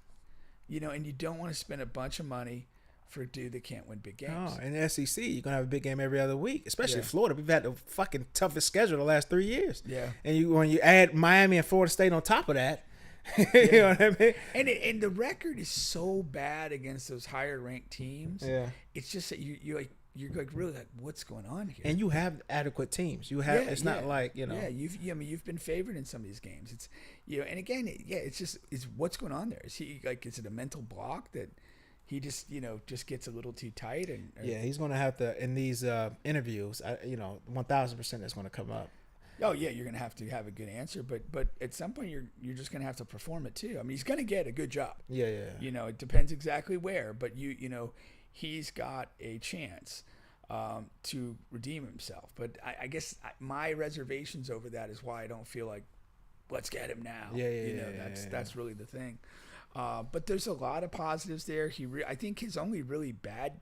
And you don't want to spend a bunch of money for a dude that can't win big games. Oh, in the SEC, you're gonna have a big game every other week, especially Florida. We've had the fucking toughest schedule the last 3 years. Yeah. And when you add Miami and Florida State on top of that, you know what I mean? And the record is so bad against those higher ranked teams. Yeah. It's just that you're like really like, what's going on here? And you have adequate teams. You have. It's not like Yeah, you've been favored in some of these games. It's and again, it's what's going on there. Is he like, is it a mental block that he just just gets a little too tight Yeah, he's gonna have to in these interviews. 1,000% that's gonna come up. Oh yeah, you're gonna have to have a good answer, but at some point you're just gonna have to perform it too. I mean, he's gonna get a good job. Yeah. It depends exactly where, but he's got a chance to redeem himself. But I guess my reservations over that is why I don't feel like let's get him now. That's really the thing. But there's a lot of positives there. I think his only really bad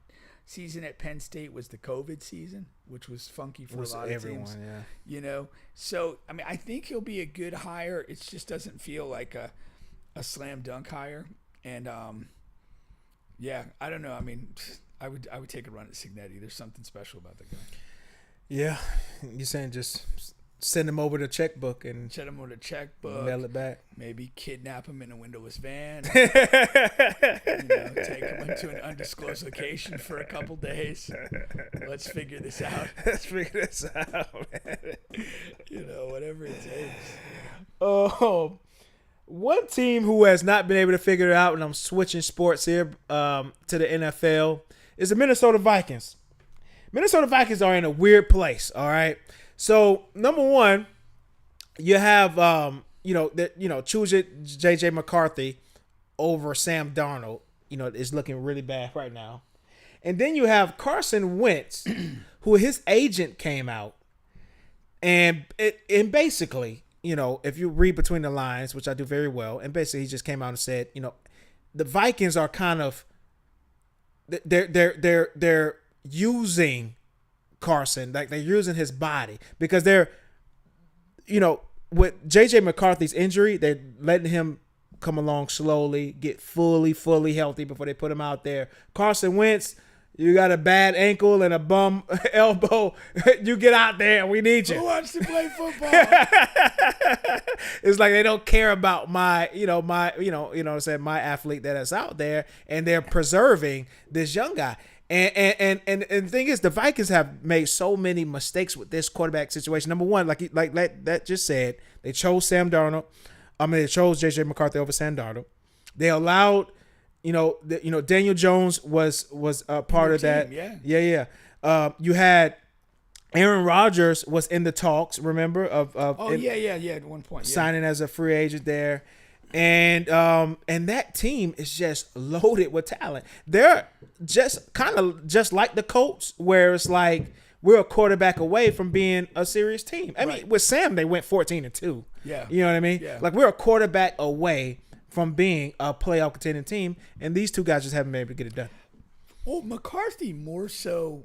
season at Penn State was the COVID season, which was funky for a lot of teams. Yeah. So I mean, I think he'll be a good hire. It just doesn't feel like a slam dunk hire. And I don't know. I mean, I would take a run at Signetti. There's something special about the guy. Yeah, you're saying just send him over the checkbook and Send him with a checkbook. mail it back. Maybe kidnap him in a windowless van. Yeah, Take him into an undisclosed location for a couple days. Let's figure this out. let's figure this out, man. Whatever it takes. Oh, one team who has not been able to figure it out, and I'm switching sports here to the NFL, is the Minnesota Vikings. Minnesota Vikings are in a weird place. All right, so number one, you have choose it JJ McCarthy over Sam Darnold. Is looking really bad right now, and then you have Carson Wentz, who his agent came out, and basically, if you read between the lines, which I do very well, and basically he just came out and said, the Vikings are kind of they're using Carson, like they're using his body because they're, with JJ McCarthy's injury, they're letting him come along slowly, get fully healthy before they put him out there. Carson Wentz, you got a bad ankle and a bum elbow. You get out there. We need you. Who wants to play football? It's like they don't care about my my athlete that is out there, and they're preserving this young guy. And the thing is, the Vikings have made so many mistakes with this quarterback situation. Number one, like that just said, they chose Sam Darnold. They chose JJ McCarthy over Sam Darnold. They allowed, Daniel Jones was a part of that. Yeah. You had Aaron Rodgers was in the talks. Remember of at one point signing as a free agent there. And that team is just loaded with talent. They're just kind of just like the Colts, where it's like we're a quarterback away from being a serious team. I mean, with Sam, they went 14-2. Yeah, you know what I mean. Yeah. Like we're a quarterback away from being a playoff contending team, and these two guys just haven't been able to get it done. Well, McCarthy more so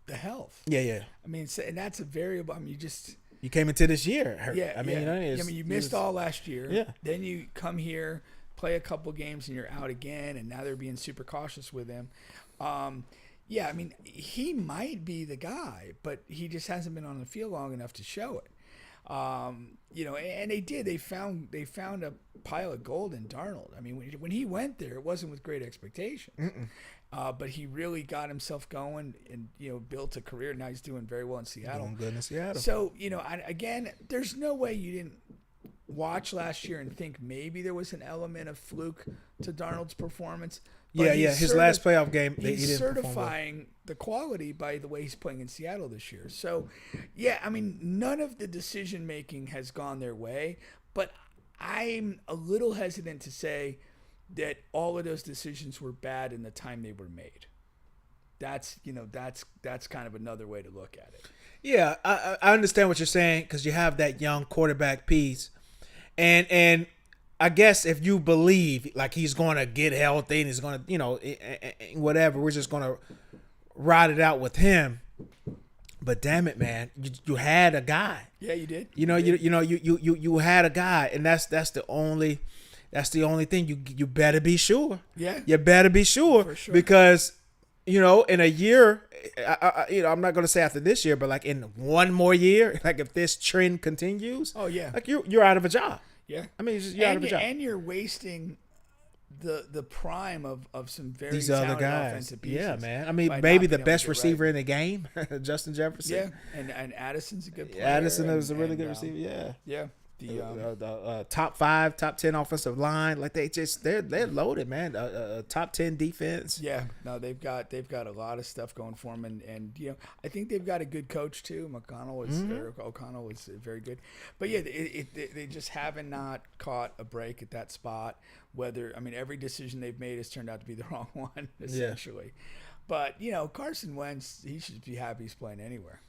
the health. Yeah. I mean, and that's a variable. I mean, you came into this year hurt. Yeah, I mean, you missed all last year. Yeah. Then you come here, play a couple games, and you're out again. And now they're being super cautious with him. I mean, he might be the guy, but he just hasn't been on the field long enough to show it. And they did. They found a pile of gold in Darnold. I mean, when he went there, it wasn't with great expectations. But he really got himself going and, built a career. Now he's doing very well in Seattle. Doing good in Seattle. So, again, there's no way you didn't watch last year and think maybe there was an element of fluke to Darnold's performance. But his last playoff game, he he's didn't certifying the quality by the way he's playing in Seattle this year. So, I mean, none of the decision-making has gone their way, but I'm a little hesitant to say that all of those decisions were bad in the time they were made. That's kind of another way to look at it. Yeah, I understand what you're saying because you have that young quarterback piece, and I guess if you believe like he's going to get healthy and he's going to whatever, we're just going to ride it out with him. But damn it, man, you had a guy. Yeah, you did. You had a guy, and that's the only thing. You better be sure. Yeah, you better be sure, for sure. Because in a year, I'm not going to say after this year, but like in one more year, like if this trend continues, like you're out of a job. Yeah, I mean, you're out of a job, and you're wasting the prime of some very these other talented guys. offensive pieces. Yeah, man. I mean, by maybe not the being able best to get receiver right. in the game, Justin Jefferson. Yeah, and Addison's a good player. Addison is a really good receiver. Yeah. The top 5, top 10 offensive line, like they're loaded, man. Top 10 defense. Yeah, no, they've got a lot of stuff going for them, and I think they've got a good coach too. O'Connell is very good, but they just haven't not caught a break at that spot. Every decision they've made has turned out to be the wrong one, essentially. Yeah. But Carson Wentz, he should be happy he's playing anywhere.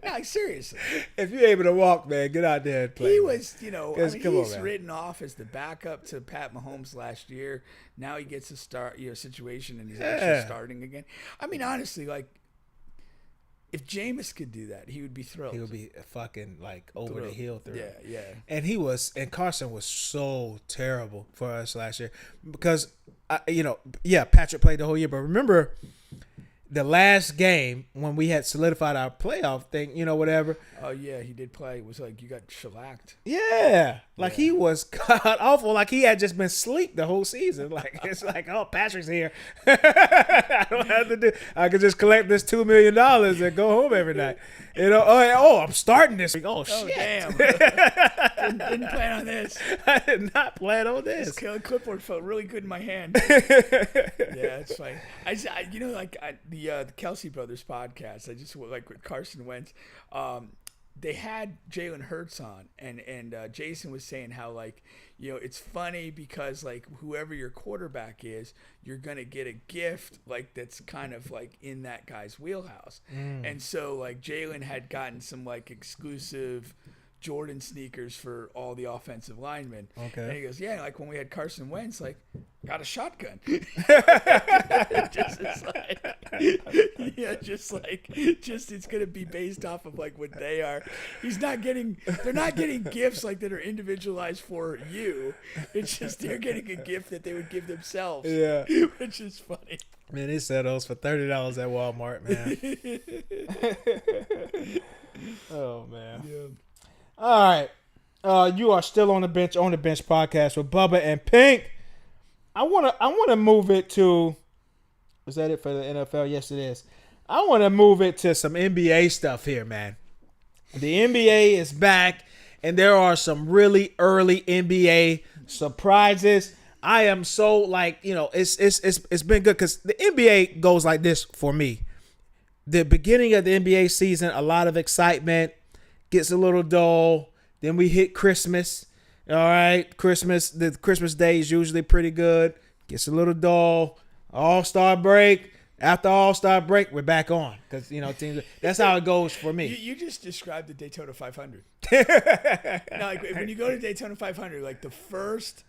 No, seriously. If you're able to walk, man, get out there and play. He was, he's on, written off as the backup to Pat Mahomes last year. Now he gets a start, situation, and he's actually starting again. I mean, honestly, like If Jameis could do that, he would be thrilled. He would be fucking like over the hill through. Yeah. And Carson was so terrible for us last year because, Patrick played the whole year. But remember the last game when we had solidified our playoff thing, whatever. Oh, yeah, he did play. It was like you got shellacked. Yeah. He was cut awful. Like he had just been asleep the whole season. Like, it's like, oh, Patrick's here. I don't have to do. I could just collect this $2 million and go home every night. I'm starting this week. Oh, shit. Damn. didn't plan on this. I did not plan on this. This clipboard felt really good in my hand. Yeah, it's funny. The Kelsey Brothers podcast, I just like with Carson Wentz, they had Jalen Hurts on, and Jason was saying how it's funny because whoever your quarterback is, you're gonna get a gift that's kind of in that guy's wheelhouse, and so Jalen had gotten some exclusive Jordan sneakers for all the offensive linemen. Okay. And he goes, yeah, when we had Carson Wentz, got a shotgun. It's gonna be based off of what they are. They're not getting gifts that are individualized for you. It's just they're getting a gift that they would give themselves. Yeah. Which is funny. Man, they sell those for $30 at Walmart, man. Oh man. Yeah. All right. You are still on the bench podcast with Bubba and Pink. I wanna move it to. Is that it for the NFL? Yes, it is. I want to move it to some NBA stuff here, man. The NBA is back, and there are some really early NBA surprises. I am so it's been good because the NBA goes like this for me. The beginning of the NBA season, a lot of excitement, gets a little dull. Then we hit Christmas. All right, the Christmas day is usually pretty good. Gets a little dull. All-Star break. After All-Star break, we're back on because teams. That's how it goes for me. You just described the Daytona 500. Now, when you go to Daytona 500, the first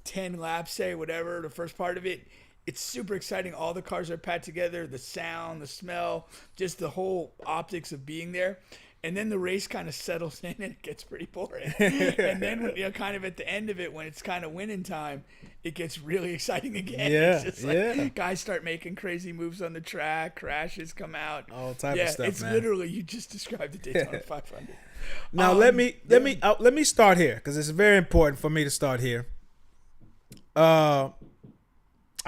10 laps, say whatever, the first part of it, it's super exciting. All the cars are packed together. The sound, the smell, just the whole optics of being there. And then the race kind of settles in and it gets pretty boring. And then, kind of at the end of it, when it's kind of winning time, it gets really exciting again. Yeah, it's just guys start making crazy moves on the track, crashes come out. All type of stuff, it's man. Literally, you just described the Daytona 500. Now, let me start here because it's very important for me to start here. I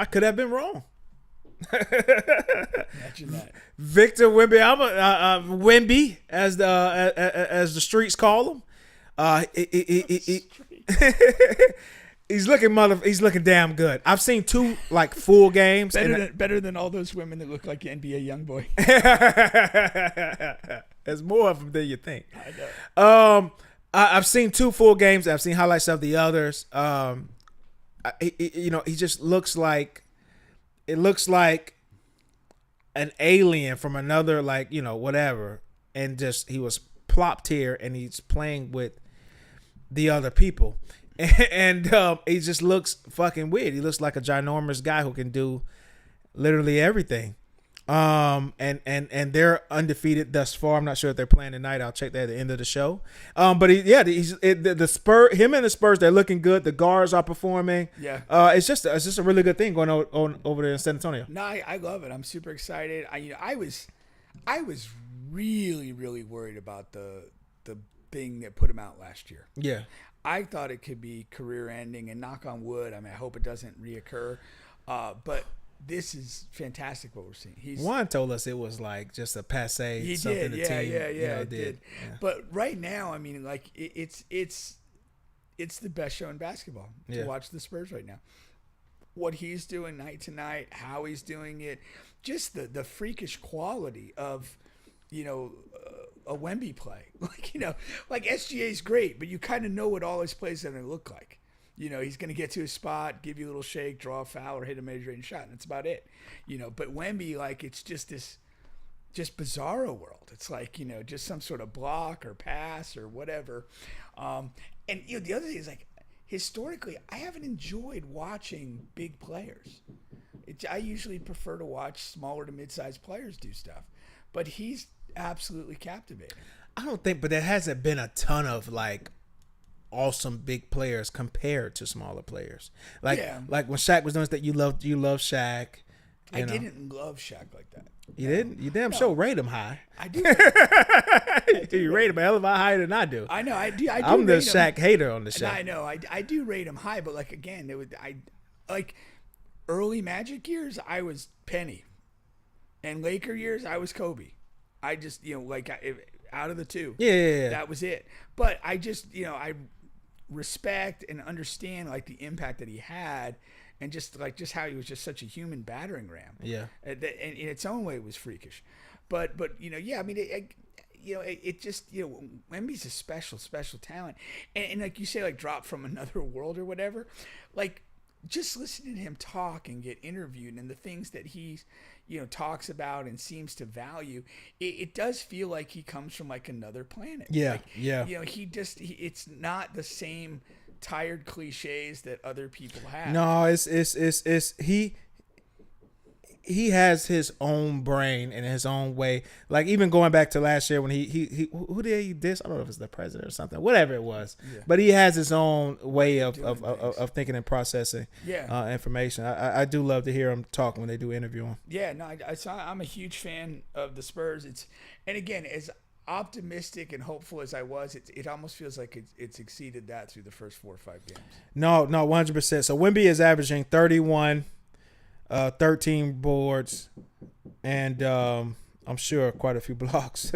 could have been wrong. Imagine that. Victor Wemby, I'm Wemby as the streets call him. He's looking damn good. I've seen two full games. Better than all those women that look like NBA YoungBoy. There's more of them than you think. I know. I've seen two full games. I've seen highlights of the others. He just looks like. It looks like an alien from another, whatever. And just, he was plopped here and he's playing with the other people. And he just looks fucking weird. He looks like a ginormous guy who can do literally everything. And they're undefeated thus far. I'm not sure if they're playing tonight. I'll check that at the end of the show. But the Spurs, him and the Spurs, they're looking good. The guards are performing. Yeah. It's just a really good thing going on over there in San Antonio. No, I love it. I'm super excited. I was really, really worried about the thing that put him out last year. Yeah. I thought it could be career ending, and knock on wood. I mean, I hope it doesn't reoccur. But this is fantastic what we're seeing. Juan told us it was just a passe. He something did, the team, it did. Yeah. But right now, I mean, it's the best show in basketball to watch the Spurs right now. What he's doing night to night, how he's doing it, just the freakish quality of, a Wemby play. SGA is great, but you kind of know what all his plays are going to look like. He's going to get to his spot, give you a little shake, draw a foul, or hit a mid-range shot, and that's about it. But Wemby, it's just this bizarro world. It's just some sort of block or pass or whatever. And the other thing is historically, I haven't enjoyed watching big players. I usually prefer to watch smaller to mid-sized players do stuff. but he's absolutely captivating. I don't think, but there hasn't been a ton of like awesome big players compared to smaller players. Like when Shaq was doing that, you love Shaq. I didn't love Shaq like that. You didn't? You damn sure rate him high. I do. You rate him a hell of a lot higher than I do. I know. I do. I'm the Shaq hater on the show. I know. I do rate him high, but like again, like early Magic years, I was Penny, and Laker years, I was Kobe. I just out of the two, yeah, that was it. But I just I respect and understand like the impact that he had. And just how he was just such a human battering ram. Yeah. And in its own way, it was freakish. But I mean, it just Wemby's a special talent. And like you say, like dropped from another world or whatever. Like just listening to him talk and get interviewed and the things that he's talks about and seems to value, it does feel like he comes from like another planet. Yeah. Like, yeah. It's not the same tired cliches that other people have. No, it's he has his own brain and his own way. Like even going back to last year when he who did he diss? I don't know if it's the president or something, whatever it was. Yeah. But he has his own way of thinking and processing information. I do love to hear him talk when they do interview him. Yeah, no, I'm a huge fan of the Spurs. And again, as optimistic and hopeful as I was, it almost feels like it's exceeded that through the first 4 or 5 games. No, 100%. So Wemby is averaging 31, 13 boards, and I'm sure quite a few blocks.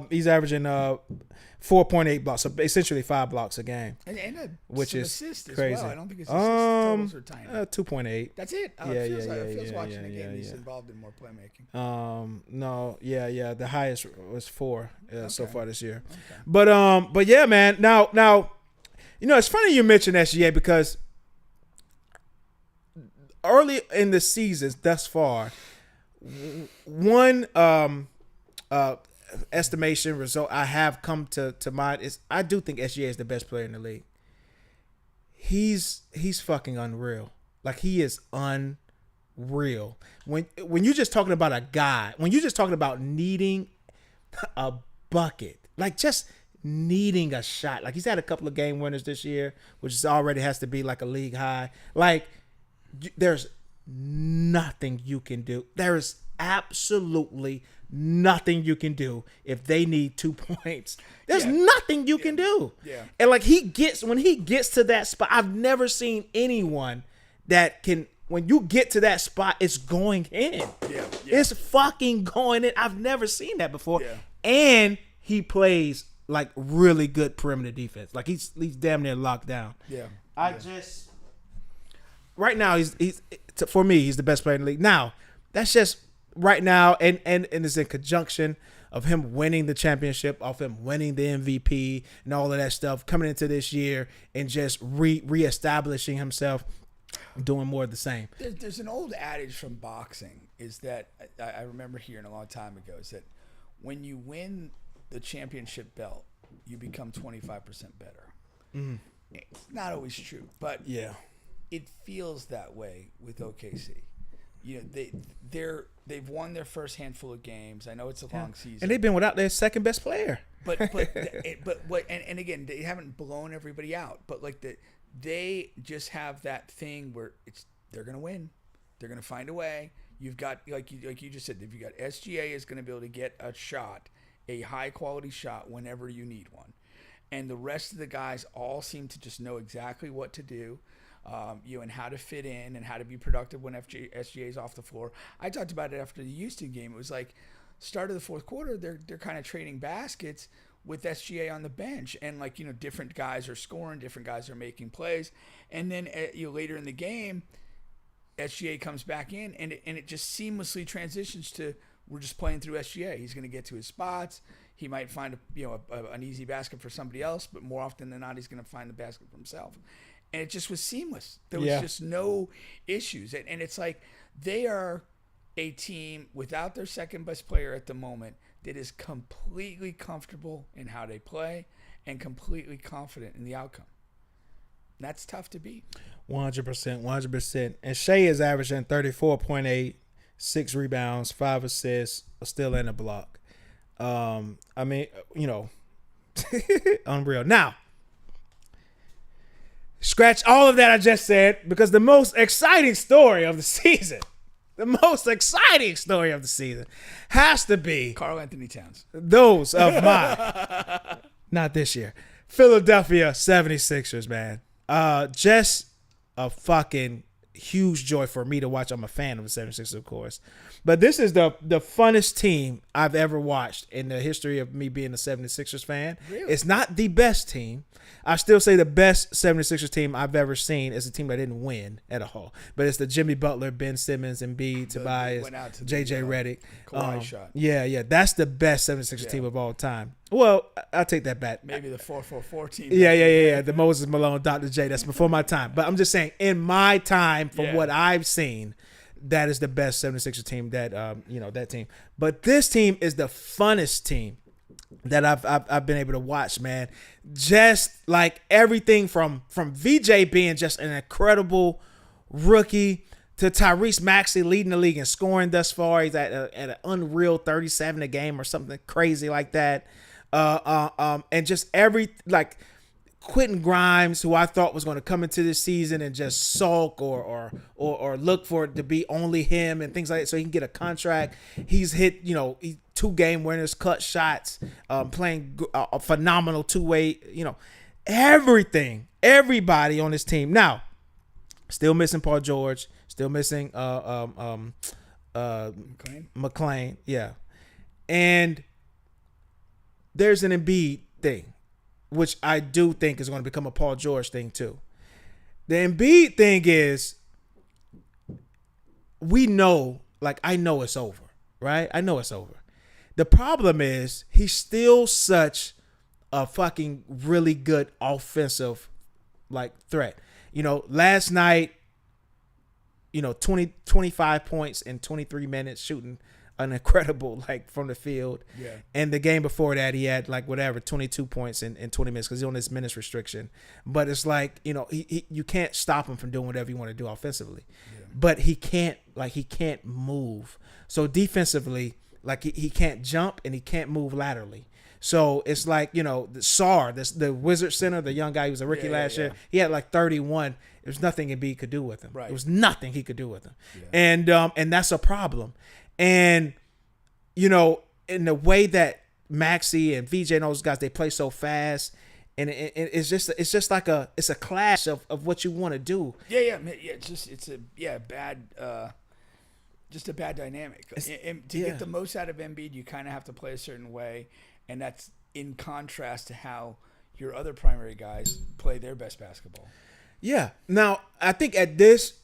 He's averaging 4.8 blocks, so essentially 5 blocks a game, and which some is assists crazy. As well. I don't think his assist totals are tiny. 2.8. That's it. It feels watching the game. He's involved in more playmaking. The highest was 4 so far this year. Okay. But yeah, man. Now, it's funny you mentioned SGA because early in the seasons thus far, one estimation result I have come to mind is I do think SGA is the best player in the league. He's fucking unreal. Like he is unreal. When you're just talking about a guy, when you're just talking about needing a bucket, like just needing a shot. Like he's had a couple of game winners this year, which already has to be like a league high. Like there's nothing you can do. There is absolutely nothing you can do if they need 2 points. There's nothing you can do. Yeah. And like when he gets to that spot, I've never seen anyone that can, when you get to that spot, it's going in. Yeah. It's fucking going in. I've never seen that before. Yeah. And he plays like really good perimeter defense. Like he's damn near locked down. Yeah. Right now he's for me, he's the best player in the league. Now, that's just right now, and it's in conjunction of him winning the championship, of him winning the MVP and all of that stuff, coming into this year and just reestablishing himself, doing more of the same. There's an old adage from boxing is that I remember hearing a long time ago is that when you win the championship belt, you become 25% better. Mm-hmm. It's not always true, but it feels that way with OKC. They've won their first handful of games. I know it's a long season, and they've been without their second best player. But again, they haven't blown everybody out. But like they just have that thing where they're gonna win. They're gonna find a way. You've got like you just said. If you got SGA is gonna be able to get a shot, a high quality shot whenever you need one, and the rest of the guys all seem to just know exactly what to do. And how to fit in and how to be productive when SGA is off the floor. I talked about it after the Houston game. It was like start of the fourth quarter, they're kind of trading baskets with SGA on the bench, and like different guys are scoring, different guys are making plays, and then later in the game, SGA comes back in, and it just seamlessly transitions to we're just playing through SGA. He's going to get to his spots. He might find an easy basket for somebody else, but more often than not, he's going to find the basket for himself. And it just was seamless. There was just no issues. And it's like they are a team without their second best player at the moment that is completely comfortable in how they play and completely confident in the outcome. And that's tough to beat. 100%. And Shea is averaging 34.8, 6 rebounds, 5 assists, a steal and a block. I mean, unreal. Now, scratch all of that I just said, because the most exciting story of the season, has to be Karl Anthony Towns. those of my, not this year, Philadelphia 76ers, man. Just a fucking huge joy for me to watch. I'm a fan of the 76ers, of course. But this is the funnest team I've ever watched in the history of me being a 76ers fan. Really? It's not the best team. I still say the best 76ers team I've ever seen is a team that didn't win at all. But it's the Jimmy Butler, Ben Simmons, Embiid, Tobias, JJ Redick. Kawhi shot. Yeah. That's the best 76ers team of all time. Well, I'll take that back. Maybe the 4-4-4 team. Yeah. The Moses Malone, Dr. J. That's before my time. But I'm just saying, in my time, from what I've seen, that is the best 76ers team that that team. But this team is the funnest team that I've been able to watch, man. Just like everything from VJ being just an incredible rookie to Tyrese Maxey leading the league in scoring thus far. He's at an unreal 37 a game or something crazy like that. And just Quentin Grimes, who I thought was going to come into this season and just sulk or look for it to be only him and things like that so he can get a contract. He's hit, 2 game winners, cut shots, playing a phenomenal two-way, everybody on this team. Now, still missing Paul George, still missing McLean. Yeah. And there's an Embiid thing, which I do think is going to become a Paul George thing too. The Embiid thing is, I know it's over, right? I know it's over. The problem is he's still such a fucking really good offensive threat. Last night, 25 points in 23 minutes shooting an incredible from the field. Yeah. And the game before that, he had 22 points in 20 minutes because he's on this minutes restriction. But it's you can't stop him from doing whatever you want to do offensively. Yeah. But he can't move. So defensively, he can't jump and he can't move laterally. So it's the SAR, the Wizard Center, the young guy who was a rookie last year, he had 31. There's nothing Embiid could do with him. Right. There was nothing he could do with him. Yeah. And that's a problem. And, in the way that Maxey and VJ and those guys, they play so fast, and it's just it's a clash of what you want to do. Yeah. It's a bad dynamic. And to get the most out of Embiid, you kind of have to play a certain way, and that's in contrast to how your other primary guys play their best basketball. Yeah. Now, I think at this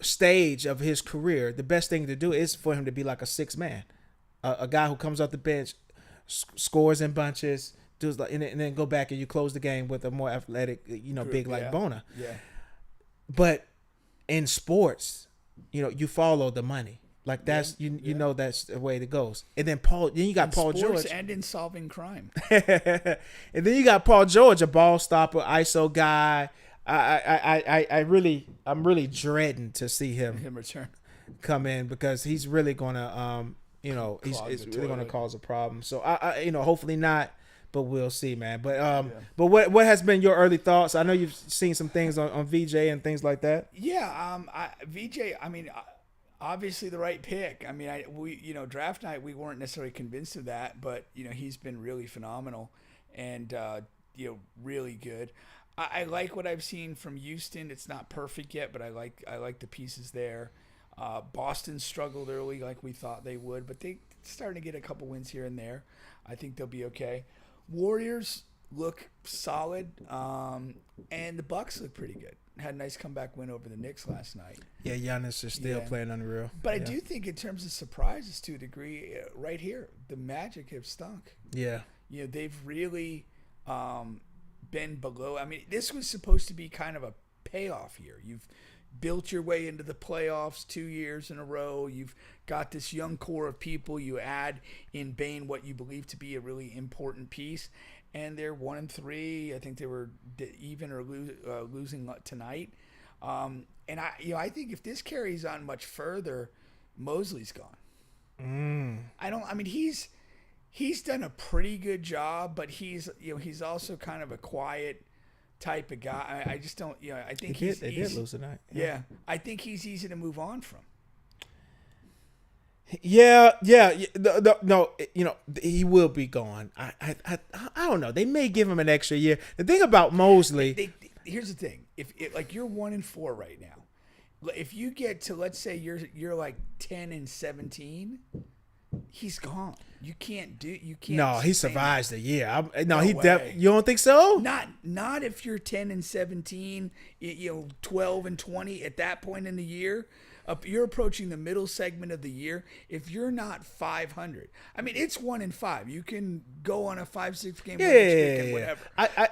stage of his career, the best thing to do is for him to be like a 6 man, a guy who comes off the bench, scores in bunches, and then go back and you close the game with a more athletic, big like Bona. Yeah. But in sports, you follow the money. That's that's the way it goes. And then you got Paul George, and in solving crime. And then you got Paul George, a ball stopper, ISO guy. I'm really dreading to see him return, come in, because he's really gonna he's really gonna cause a problem. So I hopefully not, but we'll see, man. But what has been your early thoughts? I know you've seen some things on VJ and things like that. Yeah, VJ. I mean, obviously the right pick. I mean, draft night we weren't necessarily convinced of that, but he's been really phenomenal and really good. I like what I've seen from Houston. It's not perfect yet, but I like the pieces there. Boston struggled early like we thought they would, but they starting to get a couple wins here and there. I think they'll be okay. Warriors look solid, and the Bucks look pretty good. Had a nice comeback win over the Knicks last night. Yeah, Giannis is still playing unreal. But I do think in terms of surprises to a degree, right here, the Magic have stunk. Yeah. They've really been below. I mean, this was supposed to be kind of a payoff year. You've built your way into the playoffs 2 years in a row. You've got this young core of people. You add in Bane what you believe to be a really important piece, and they're 1-3. I think they were even or losing tonight. And I think if this carries on much further, Mosley's gone. I mean, he's done a pretty good job, but he's also kind of a quiet type of guy. I just don't, I think they did lose tonight. Yeah, I think he's easy to move on from. Yeah. No, he will be gone. I don't know. They may give him an extra year. The thing about Mosley, here's the thing: if like you're 1-4 right now, if you get to, let's say you're like 10-17, he's gone. You can't. No, he survives the year. No you don't think so? Not if you're 10-17, 12-20 at that point in the year. You're approaching the middle segment of the year. If you're not 500, I mean, it's 1-5. You can go on a 5-6 game winning streak and whatever.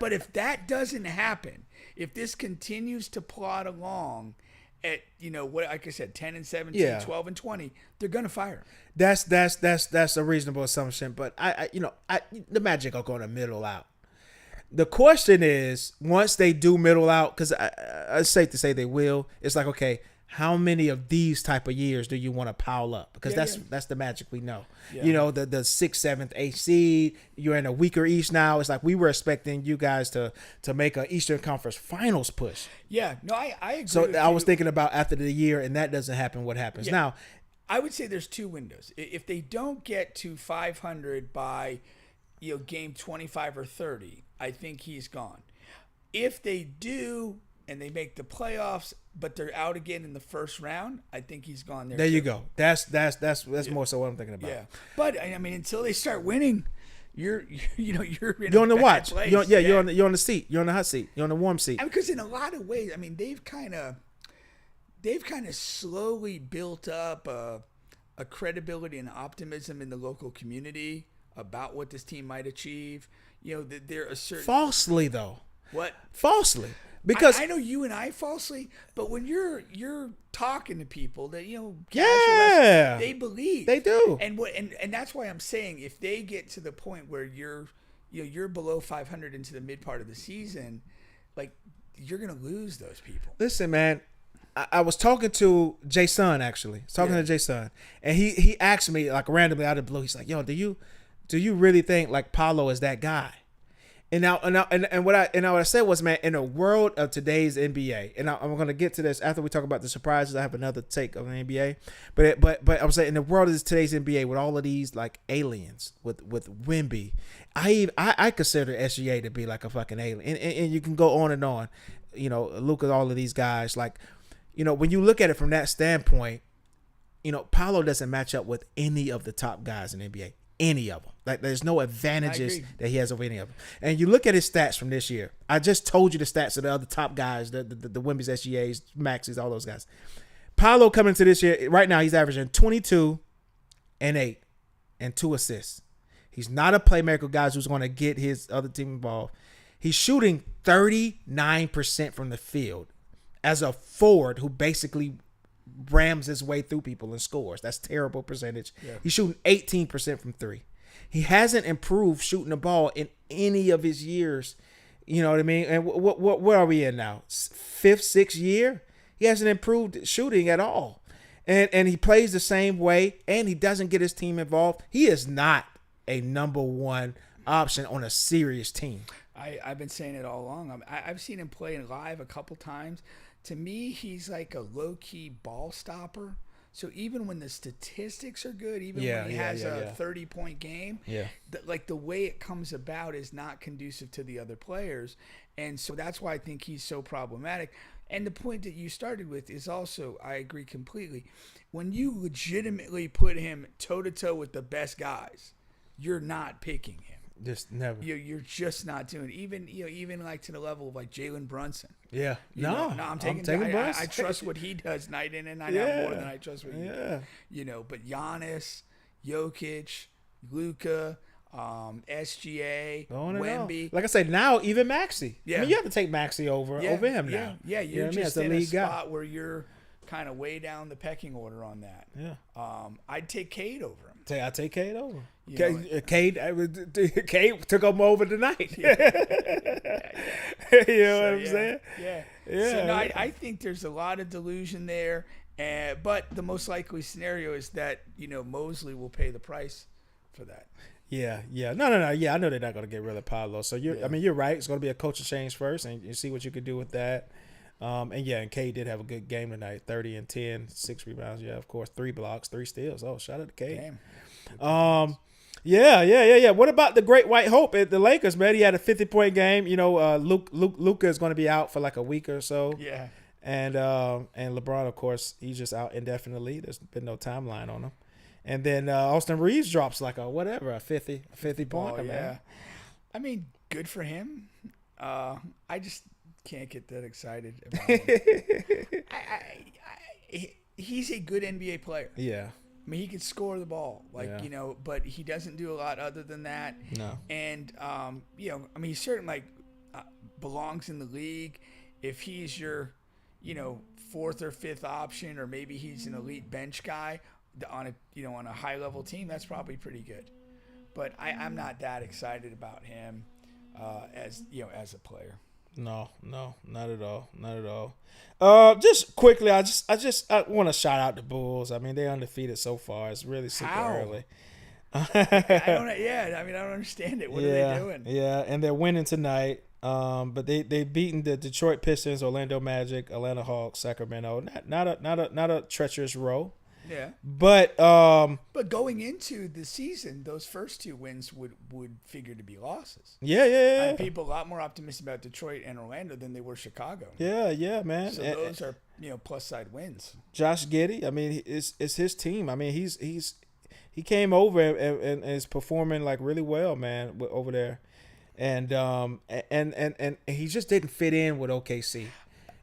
But if that doesn't happen, if this continues to plod along at like I said, 10-17, 12-20, they're gonna fire him. That's a reasonable assumption. But the Magic are going to middle out. The question is, once they do middle out, because it's safe to say they will. It's like, okay, how many of these type of years do you want to pile up? Because that's the Magic we know. Yeah. The 6th, 7th, 8th seed. You're in a weaker East now. It's like we were expecting you guys to make an Eastern Conference Finals push. Yeah, no, I agree. So I was thinking about after the year, and that doesn't happen. What happens now? I would say there's two windows. If they don't get to 500 by game 25 or 30, I think he's gone. If they do and they make the playoffs, but they're out again in the first round, I think he's gone there. There you go. That's more so what I'm thinking about. Yeah, but I mean, until they start winning, you're on the watch. Place. You're on the seat. You're on the hot seat. You're on the warm seat. Because in a lot of ways, I mean, they've kind of slowly built up a credibility and optimism in the local community about what this team might achieve. They're a certain falsely though. What? Falsely. Because I know you and I falsely, but when you're talking to people that they believe, they do, and that's why I'm saying if they get to the point where you're below 500 into the mid part of the season, like you're gonna lose those people. Listen, man, I was talking to Jason actually, to Jason, and he asked me like randomly out of the blue. He's like, "Yo, do you really think like Paolo is that guy?" And what I said was, man, in a world of today's NBA, and I'm going to get to this after we talk about the surprises. I have another take of the NBA, but I'm saying in the world of today's NBA with all of these like aliens with Wemby, I consider SGA to be like a fucking alien, and you can go on and on, look at all of these guys, like, when you look at it from that standpoint, Paolo doesn't match up with any of the top guys in the NBA. Any of them. Like there's no advantages that he has over any of them. And you look at his stats from this year. I just told you the stats of the other top guys, the Wemby's, SGAs, Maxes, all those guys. Paolo coming into this year, right now he's averaging 22 and 8 and 2 assists. He's not a playmaker, guys, who's going to get his other team involved. He's shooting 39% from the field as a forward who basically rams his way through people and scores. That's terrible percentage. Yeah. He's shooting 18% from 3. He hasn't improved shooting the ball in any of his years. You know what I mean? And what are we in now? 5th, 6th year? He hasn't improved shooting at all. And he plays the same way, and he doesn't get his team involved. He is not a number one option on a serious team. I've been saying it all along. I've seen him play live a couple times. To me, he's like a low-key ball stopper. So even when the statistics are good, even when he has a 30-point game, the way it comes about is not conducive to the other players. And so that's why I think he's so problematic. And the point that you started with is also, I agree completely. When you legitimately put him toe-to-toe with the best guys, you're not picking him. Just never. You're just not doing it. Even like to the level of like Jalen Brunson. Yeah. I'm taking Brunson. I trust what he does night in and night out more than I trust what he does. But Giannis, Jokic, Luka, SGA, Wemby. Like I said, now even Maxey. Yeah. I mean, you have to take Maxey over him now. Yeah, you're just in a spot where you're kind of way down the pecking order on that. Yeah. I'd take Cade over him. I'd take Cade over. Cade took him over tonight. You know what I'm saying? Yeah. So no, I think there's a lot of delusion there, But the most likely scenario is that Mosley will pay the price for that. Yeah. No. Yeah, I know they're not going to get rid of Paolo. So Yeah. I mean, you're right. It's going to be a coaching change first, and you see what you can do with that. And Cade did have a good game tonight. 30 and 10, 6 rebounds. Yeah, of course, 3 blocks, 3 steals. Oh, shout out to Cade. Damn. Yeah. What about the Great White Hope at the Lakers, man? He had a 50-point game. Luka is going to be out for like a week or so. Yeah. And LeBron, of course, he's just out indefinitely. There's been no timeline on him. And then Austin Reeves drops like a 50 pointer, man. I mean, good for him. I just can't get that excited about him. He's a good NBA player. Yeah. I mean, he can score the ball, but he doesn't do a lot other than that. No. And I mean, he certainly belongs in the league. If he's your, fourth or fifth option, or maybe he's an elite bench guy on a high level team, that's probably pretty good. But I'm not that excited about him as a player. No, not at all. Just quickly, I want to shout out the Bulls. I mean, they're undefeated so far. It's really super early. I don't understand it. What are they doing? Yeah, and they're winning tonight. But they've beaten the Detroit Pistons, Orlando Magic, Atlanta Hawks, Sacramento. Not a treacherous row. Yeah. But going into the season, those first 2 wins would figure to be losses. Yeah. People a lot more optimistic about Detroit and Orlando than they were Chicago. Yeah, man. So those are plus side wins. Josh Giddey, I mean, it's his team. I mean, he came over and is performing like really well, man, over there. And he just didn't fit in with OKC.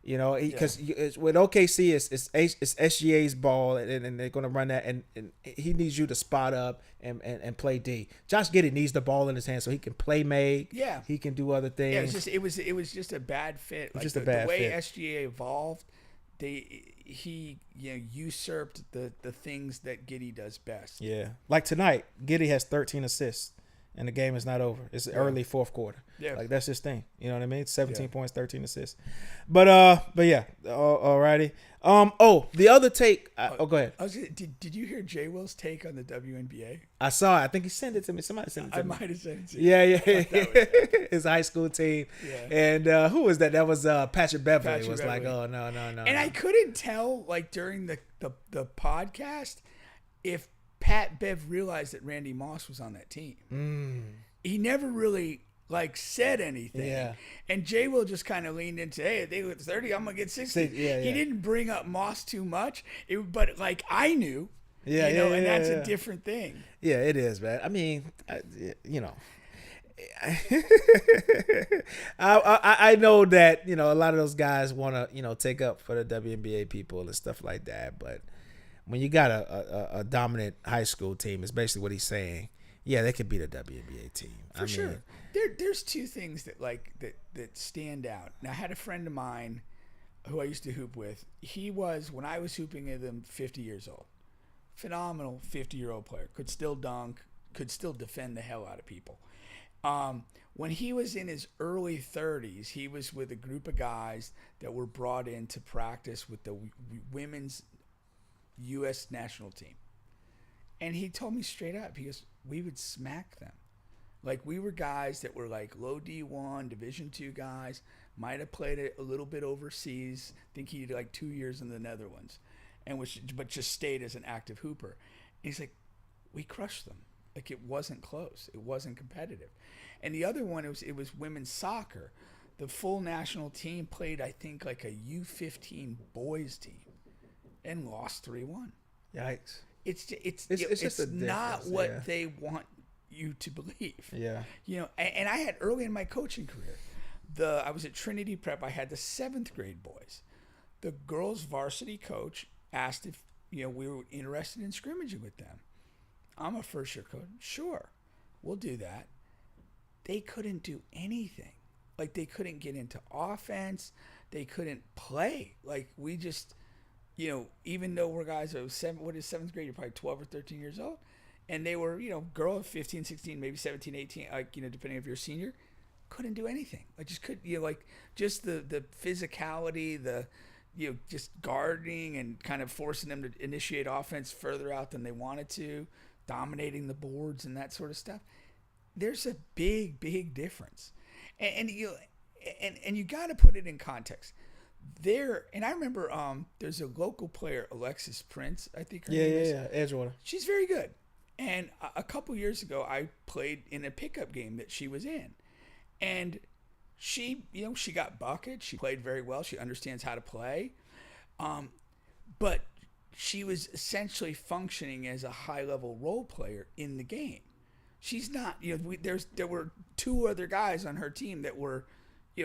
Because with OKC, it's SGA's ball, and they're going to run that, and he needs you to spot up and play D. Josh Giddey needs the ball in his hand so he can play make. Yeah, he can do other things. Yeah, it was just a bad fit. Like a bad the way fit. SGA evolved, he usurped the things that Giddey does best. Yeah, like tonight, Giddey has 13 assists. And the game is not over. It's early fourth quarter. Yeah. Like, that's his thing. You know what I mean? 17 points, 13 assists. But yeah. Alrighty. The other take. Go ahead. Did you hear J. Will's take on the WNBA? I saw it. I think he sent it to me. Somebody sent it to me. I might have sent it to you. Yeah. His high school team. Yeah. And who was that? That was Patrick Beverly. Patrick was Beverly. Like, oh, no. And I couldn't tell, like, during the podcast if Pat Bev realized that Randy Moss was on that team. He never really said anything. Yeah. And Jay Will just kind of leaned into, hey, they were 30, I'm gonna get 60. Yeah. He didn't bring up Moss too much. But I knew. Yeah. And that's a different thing. Yeah, it is, man. I mean, I know that a lot of those guys want to take up for the WNBA people and stuff like that, but when you got a dominant high school team, is basically what he's saying. Yeah, they could beat a WNBA team. For sure. There's 2 things that stand out. Now, I had a friend of mine who I used to hoop with. He was, when I was hooping with him, 50 years old. Phenomenal 50-year-old player. Could still dunk. Could still defend the hell out of people. When he was in his early 30s, he was with a group of guys that were brought in to practice with the women's U.S. national team. And he told me straight up, he goes, we would smack them. Like, we were guys that were like low D1, Division II guys, might have played a little bit overseas. I think he did 2 years in the Netherlands, but just stayed as an active hooper. And he's like, we crushed them. Like, it wasn't close. It wasn't competitive. And the other one, it was women's soccer. The full national team played, I think, like a U15 boys team. And lost 3-1. Yikes! It's just not what they want you to believe. Yeah. And I had early in my coaching career, I was at Trinity Prep. I had the 7th grade boys. The girls' varsity coach asked if we were interested in scrimmaging with them. I'm a first year coach. Sure, we'll do that. They couldn't do anything. Like, they couldn't get into offense. They couldn't play. Like, we just. Even though we're guys of 7th grade, you're probably 12 or 13 years old. And they were, girl of 15, 16, maybe 17, 18, depending if you're a senior, couldn't do anything. Just the physicality, just guarding and kind of forcing them to initiate offense further out than they wanted to, dominating the boards and that sort of stuff. There's a big, big difference, and you got to put it in context. And I remember there's a local player, Alexis Prince, I think her name is. Edgewater. She's very good. And a couple years ago, I played in a pickup game that she was in, and she got buckets. She played very well. She understands how to play, but she was essentially functioning as a high-level role player in the game. She's not. There were two other guys on her team that were,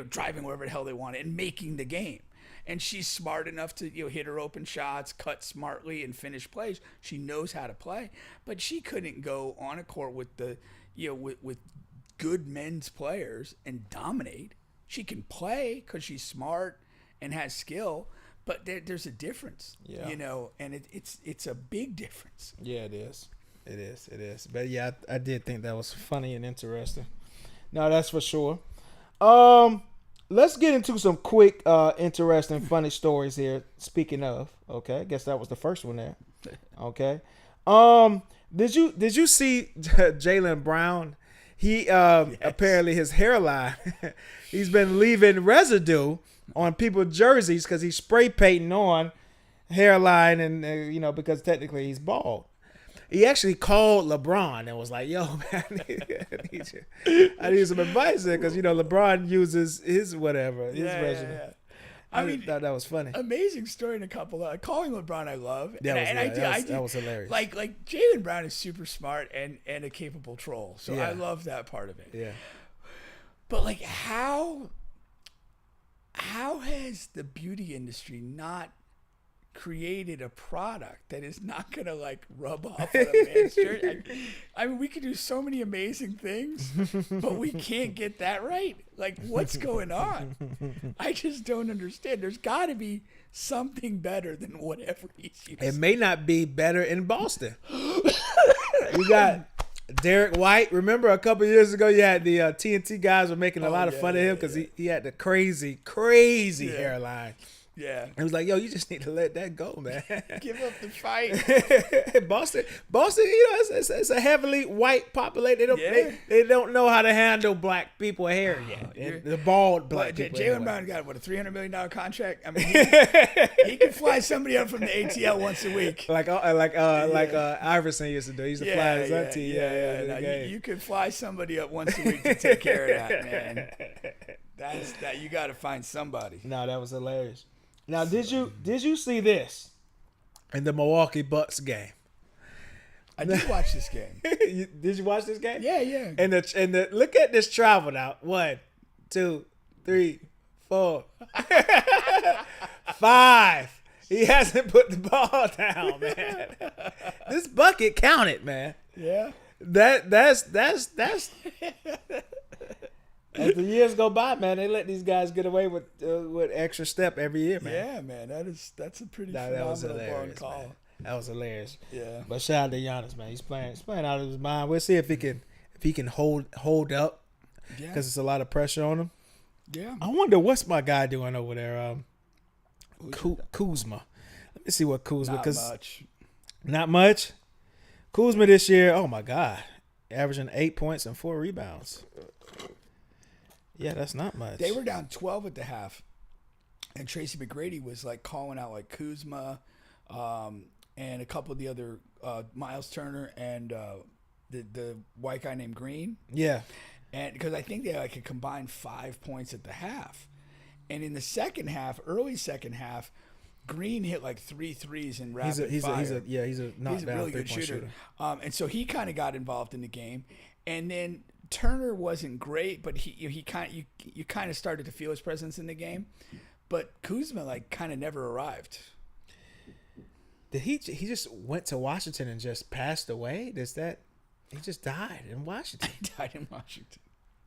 driving wherever the hell they wanted and making the game. And she's smart enough to hit her open shots, cut smartly, and finish plays. She knows how to play, but she couldn't go on a court with the with good men's players and dominate. She can play because she's smart and has skill, but there's a difference. And it's a big difference. Yeah, it is. It is. But yeah, I did think that was funny and interesting. No, that's for sure. Let's get into some quick, interesting, funny stories here. Speaking of, okay, I guess that was the first one there. Okay. Did you see Jaylen Brown? He Yes. apparently his hairline, he's been leaving residue on people's jerseys because he's spray painting on hairline and because technically he's bald. He actually called LeBron and was like, "Yo, man, I need some advice there because LeBron uses his resume." Yeah. I mean, that was funny. Amazing story in a couple of calling LeBron. I love. That was hilarious. Like Jaylen Brown is super smart and a capable troll. So Yeah. I love that part of it. Yeah. But like how has the beauty industry not created a product that is not gonna like rub off on a man's shirt? I mean, we could do so many amazing things, but we can't get that right. Like, what's going on? I just don't understand. There's got to be something better than whatever he's using. It may not be better in Boston. You got Derek White. Remember a couple years ago, you had the TNT guys were making a lot of fun of him because he had the crazy hairline. Yeah. It was like, yo, you just need to let that go, man. Give up the fight. Boston, it's a heavily white population. They don't know how to handle black people hair yet. The bald black people. Jaylen Brown got a $300 million contract. I mean, he can fly somebody up from the ATL once a week, like Iverson used to do. He used to fly his auntie. You can fly somebody up once a week to take care of that, man. That you got to find somebody. No, that was hilarious. Now, did you see this in the Milwaukee Bucks game? I did watch this game. Did you watch this game? Yeah. And the look at this travel now. 1, 2, 3, 4, 5. He hasn't put the ball down, man. This bucket counted, man. Yeah. That's as the years go by, man, they let these guys get away with extra step every year, man. Yeah, man, that's a pretty phenomenal call. Man. That was hilarious. Yeah. But shout out to Giannis, man. He's playing out of his mind. We'll see if he can hold up, because it's a lot of pressure on him. Yeah. I wonder what's my guy doing over there. Kuzma. Let me see what Kuzma. Not much. Kuzma this year. Oh my God, averaging 8 points and 4 rebounds. Yeah, that's not much. They were down 12 at the half, and Tracy McGrady was like calling out like Kuzma, and a couple of the other Miles Turner and the white guy named Green. Yeah, and because I think they had like a combined 5 points at the half, and in the second half, early second half, Green hit like 3 threes in rapid fire. He's a really good shooter. And so he kind of got involved in the game, and then Turner wasn't great, but you kind of started to feel his presence in the game. But Kuzma like kind of never arrived. Did he just went to Washington and just passed away? He just died in Washington? He died in Washington.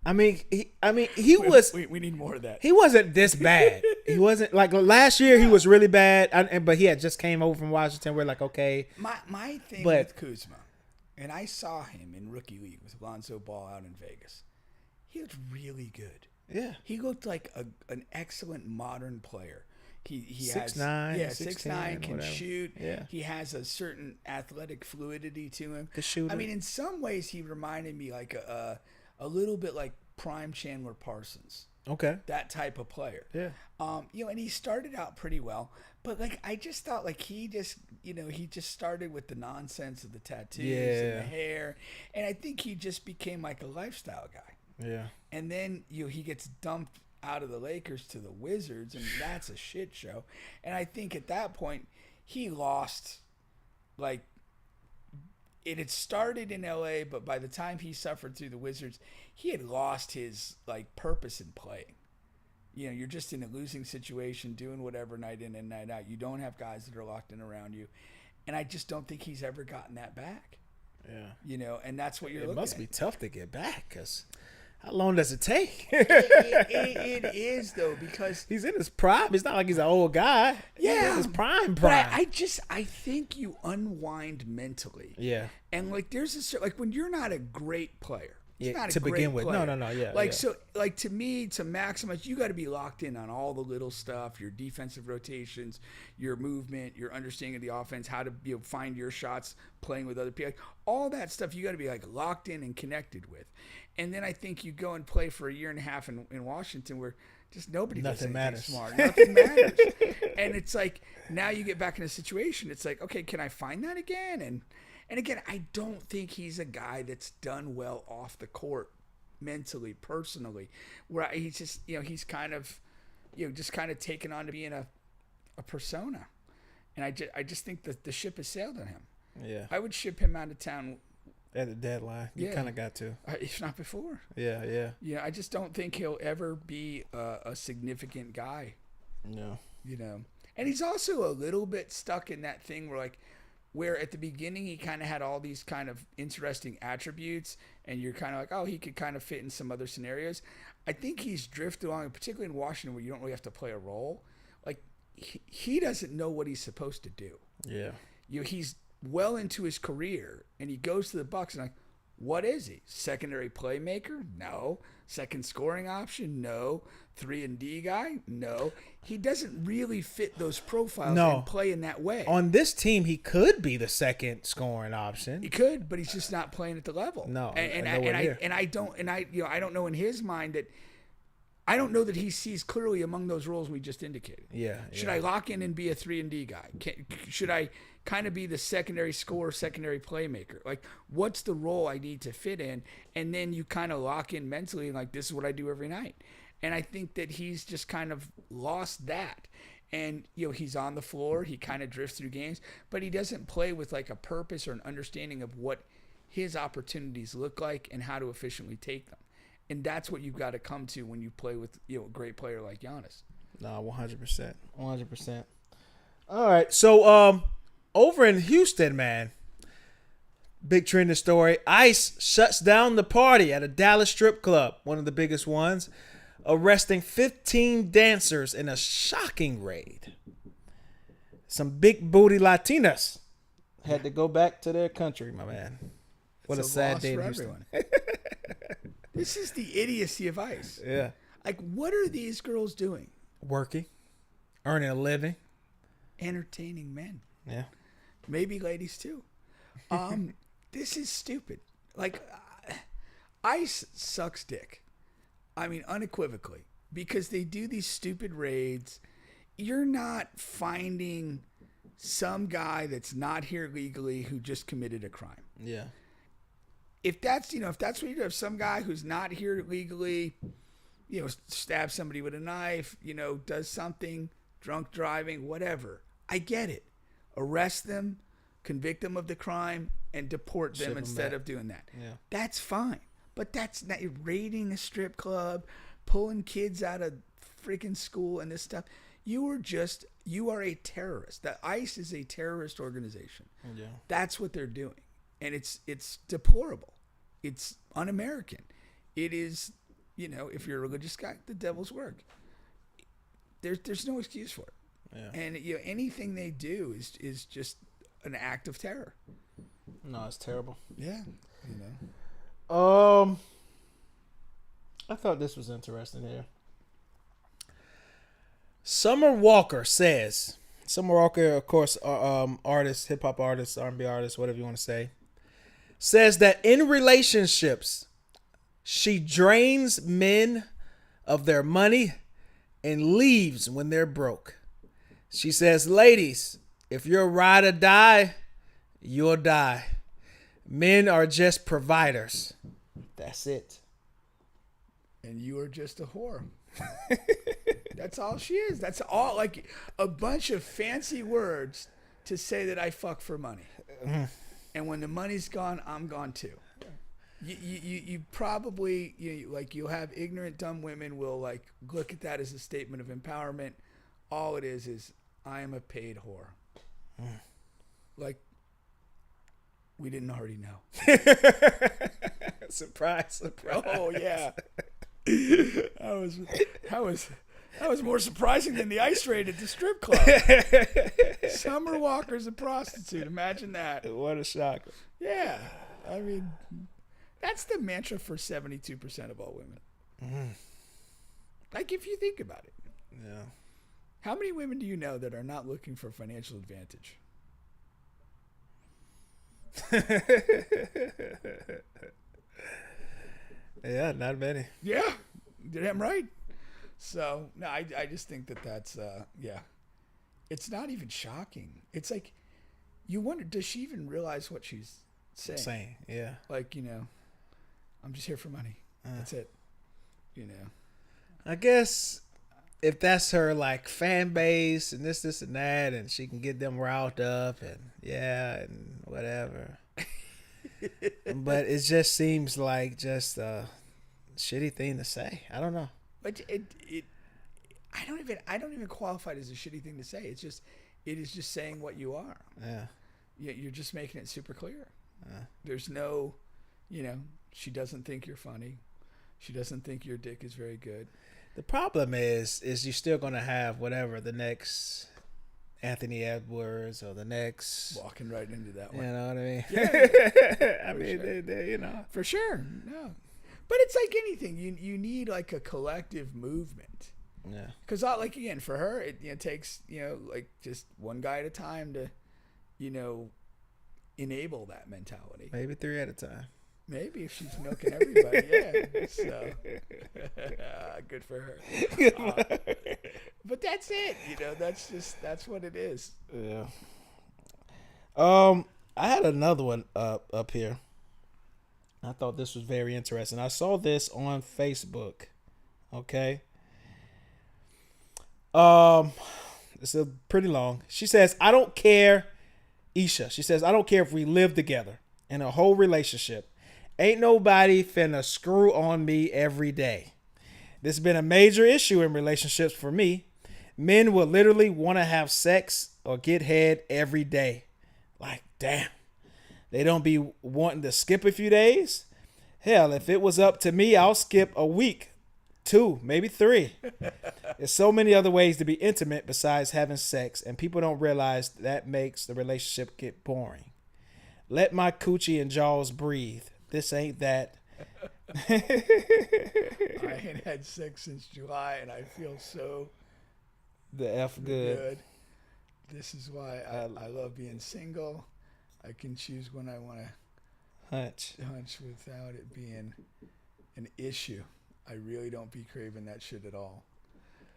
I mean he was. We need more of that. He wasn't this bad. He wasn't like last year. He was really bad, but he had just came over from Washington. We're like, okay. My thing with Kuzma. And I saw him in rookie league with Lonzo Ball out in Vegas. He looked really good. Yeah. He looked like an excellent modern player. He 6'9", has 6'9", can whatever. shoot. Yeah. He has a certain athletic fluidity to him. The shooter. I mean, in some ways, he reminded me like a little bit like prime Chandler Parsons. Okay. That type of player. Yeah. And he started out pretty well, but like I just thought like he just started with the nonsense of the tattoos and the hair, and I think he just became like a lifestyle guy. Yeah. And then he gets dumped out of the Lakers to the Wizards, and that's a shit show. And I think at that point he lost, like, it had started in LA, but by the time he suffered through the Wizards, he had lost his like purpose in playing. You're just in a losing situation, doing whatever night in and night out. You don't have guys that are locked in around you, and I just don't think he's ever gotten that back. Yeah. And that's what you're looking at. It must be tough to get back, because how long does it take? It is, though, because he's in his prime. It's not like he's an old guy. Yeah, he's in his prime. But I think you unwind mentally. Yeah. And like there's like when you're not a great player. Yeah, to begin with. No, yeah. Like, so, like, to me, to maximize, you got to be locked in on all the little stuff, your defensive rotations, your movement, your understanding of the offense, how to find your shots, playing with other people. Like, all that stuff you got to be, like, locked in and connected with. And then I think you go and play for a year and a half in Washington where just nobody does anything smart. Nothing matters. And it's like, now you get back in a situation, it's like, okay, can I find that again? And again, I don't think he's a guy that's done well off the court, mentally, personally, where he's just, he's kind of, just kind of taken on to being a persona. And I just think that the ship has sailed on him. Yeah. I would ship him out of town at the deadline. You kind of got to. If not before. Yeah. Yeah, I just don't think he'll ever be a significant guy. No. And he's also a little bit stuck in that thing where at the beginning he kind of had all these kind of interesting attributes, and you're kind of like, oh, he could kind of fit in some other scenarios. I think he's drifted along, particularly in Washington, where you don't really have to play a role. Like, he doesn't know what he's supposed to do. Yeah. He's well into his career, and he goes to the Bucks and like, what is he? Secondary playmaker? No. Second scoring option? No. 3-and-D guy? No. He doesn't really fit those profiles and play in that way. On this team, he could be the second scoring option. He could, but he's just not playing at the level. No. I don't know in his mind that I don't know that he sees clearly among those roles we just indicated. Yeah. Should I lock in and be a 3-and-D guy? Should I kind of be the secondary scorer, secondary playmaker? Like, what's the role I need to fit in? And then you kind of lock in mentally, like, this is what I do every night. And I think that he's just kind of lost that. And, he's on the floor. He kind of drifts through games. But he doesn't play with, like, a purpose or an understanding of what his opportunities look like and how to efficiently take them. And that's what you've got to come to when you play with, a great player like Giannis. No, 100%. 100%. All right. So, over in Houston, man, big trending story. ICE shuts down the party at a Dallas strip club, one of the biggest ones, arresting 15 dancers in a shocking raid. Some big booty Latinas had to go back to their country, my man. What a sad day in Houston. This is the idiocy of ICE. Yeah. Like, what are these girls doing? Working, earning a living, entertaining men. Yeah. Maybe ladies too. This is stupid. Like, ICE sucks dick. I mean, unequivocally, because they do these stupid raids. You're not finding some guy that's not here legally who just committed a crime. Yeah. If that's what you do, if some guy who's not here legally, stabs somebody with a knife, does something, drunk driving, whatever, I get it. Arrest them, convict them of the crime, and deport them instead of doing that. Yeah. That's fine. But that's not raiding a strip club, pulling kids out of freaking school and this stuff. You are a terrorist. The ICE is a terrorist organization. Yeah. That's what they're doing. And it's deplorable. It's un-American. It is, if you're a religious guy, the devil's work. There's no excuse for it. Yeah. And anything they do is just an act of terror. No, it's terrible. Yeah. I thought this was interesting here. Summer Walker says, Summer Walker, of course, artist, hip hop artist, R&B artist, whatever you want to say, says that in relationships, she drains men of their money and leaves when they're broke. She says, ladies, if you're ride or die, you'll die. Men are just providers. That's it. And you are just a whore. That's all she is. That's all, like a bunch of fancy words to say that I fuck for money. And when the money's gone, I'm gone too. You probably, you'll have ignorant, dumb women will like look at that as a statement of empowerment. All it is I am a paid whore. Like, we didn't already know. Surprise. Oh yeah. That was more surprising than the ice raid at the strip club. Summer Walker's a prostitute. Imagine that. What a shocker. Yeah. I mean, that's the mantra for 72% of all women. Like, if you think about it. Yeah. How many women do you know that are not looking for financial advantage? Yeah, not many. Yeah, you're damn right. So, no, I just think that's, yeah. It's not even shocking. It's like, you wonder, does she even realize what she's saying? Yeah. Like, I'm just here for money. That's it. I guess if that's her like fan base and this and that, and she can get them riled up and whatever. But it just seems like just a shitty thing to say. I don't know. But I don't even qualify it as a shitty thing to say. It is just saying what you are. Yeah. You're just making it super clear. There's no, she doesn't think you're funny. She doesn't think your dick is very good. The problem is you're still gonna have whatever the next Anthony Edwards or the next walking right into that one. You know what I mean? Yeah. I mean, sure. they For sure. No. But it's like anything. You need like a collective movement. Yeah. Because like again, for her, it takes like just one guy at a time to, enable that mentality. Maybe 3 at a time. Maybe if she's milking everybody, yeah. So good for her. But that's it. That's what it is. Yeah. I had another one up here. I thought this was very interesting. I saw this on Facebook. Okay. It's pretty long. She says, I don't care. Isha. She says, I don't care if we live together in a whole relationship. Ain't nobody finna screw on me every day. This has been a major issue in relationships for me. Men will literally want to have sex or get head every day. Like, damn. They don't be wanting to skip a few days. Hell, if it was up to me, I'll skip a week, 2, maybe 3. There's so many other ways to be intimate besides having sex, and people don't realize that makes the relationship get boring. Let my coochie and jaws breathe. This ain't that. I ain't had sex since July, and I feel so the F good. This is why I love being single. I can choose when I want to hunch without it being an issue. I really don't be craving that shit at all.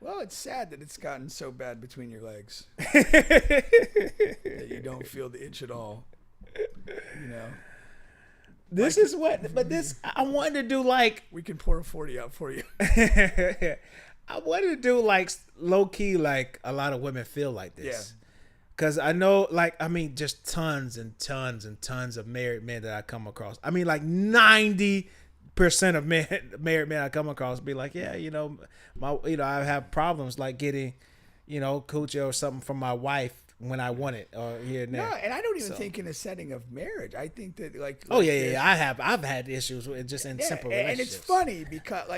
Well, it's sad that it's gotten so bad between your legs that you don't feel the itch at all. This is what, but this, I wanted to do like. We can pour a 40 out for you. I wanted to do like low key, like a lot of women feel like this. Yeah. Cause I know, like, I mean, just tons and tons and tons of married men that I come across. I mean, like 90% of married men I come across be like, yeah, I have problems like getting, coochie or something from my wife when I want it or here and there. No, and I don't even think in a setting of marriage. I think that like I've had issues with just in simple relationships. And it's funny because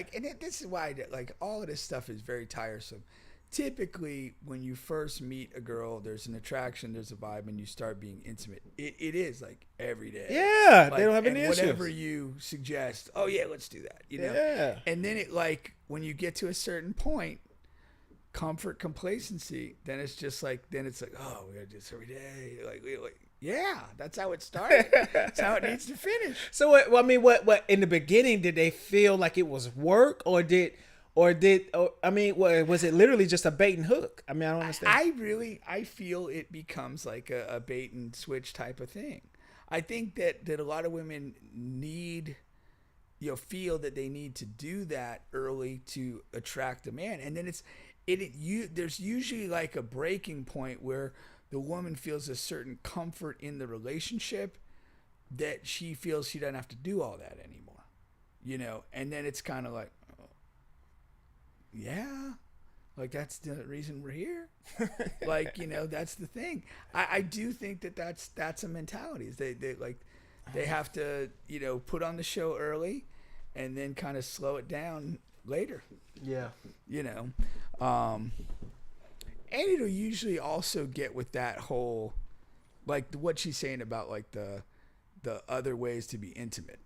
this is why all of this stuff is very tiresome. Typically, when you first meet a girl, there's an attraction, there's a vibe, and you start being intimate. It is like every day. Yeah, they don't have any issues. Whatever you suggest, oh yeah, let's do that. Yeah. And then when you get to a certain point, comfort, complacency, then it's just like, oh, we gotta do this every day. Like, yeah, that's how it started. That's how it needs to finish. So what in the beginning did they feel like it was work, or was it literally just a bait and hook? I mean, I don't understand. I feel it becomes like a bait and switch type of thing. I think that a lot of women need, feel that they need to do that early to attract a man, and then there's usually like a breaking point where the woman feels a certain comfort in the relationship that she feels she doesn't have to do all that anymore, and then it's kind of like, oh, yeah, like that's the reason we're here. Like, that's the thing. I do think that's a mentality. Is they have to, put on the show early and then kind of slow it down later. Yeah. And it'll usually also get with that whole, like what she's saying about like the other ways to be intimate,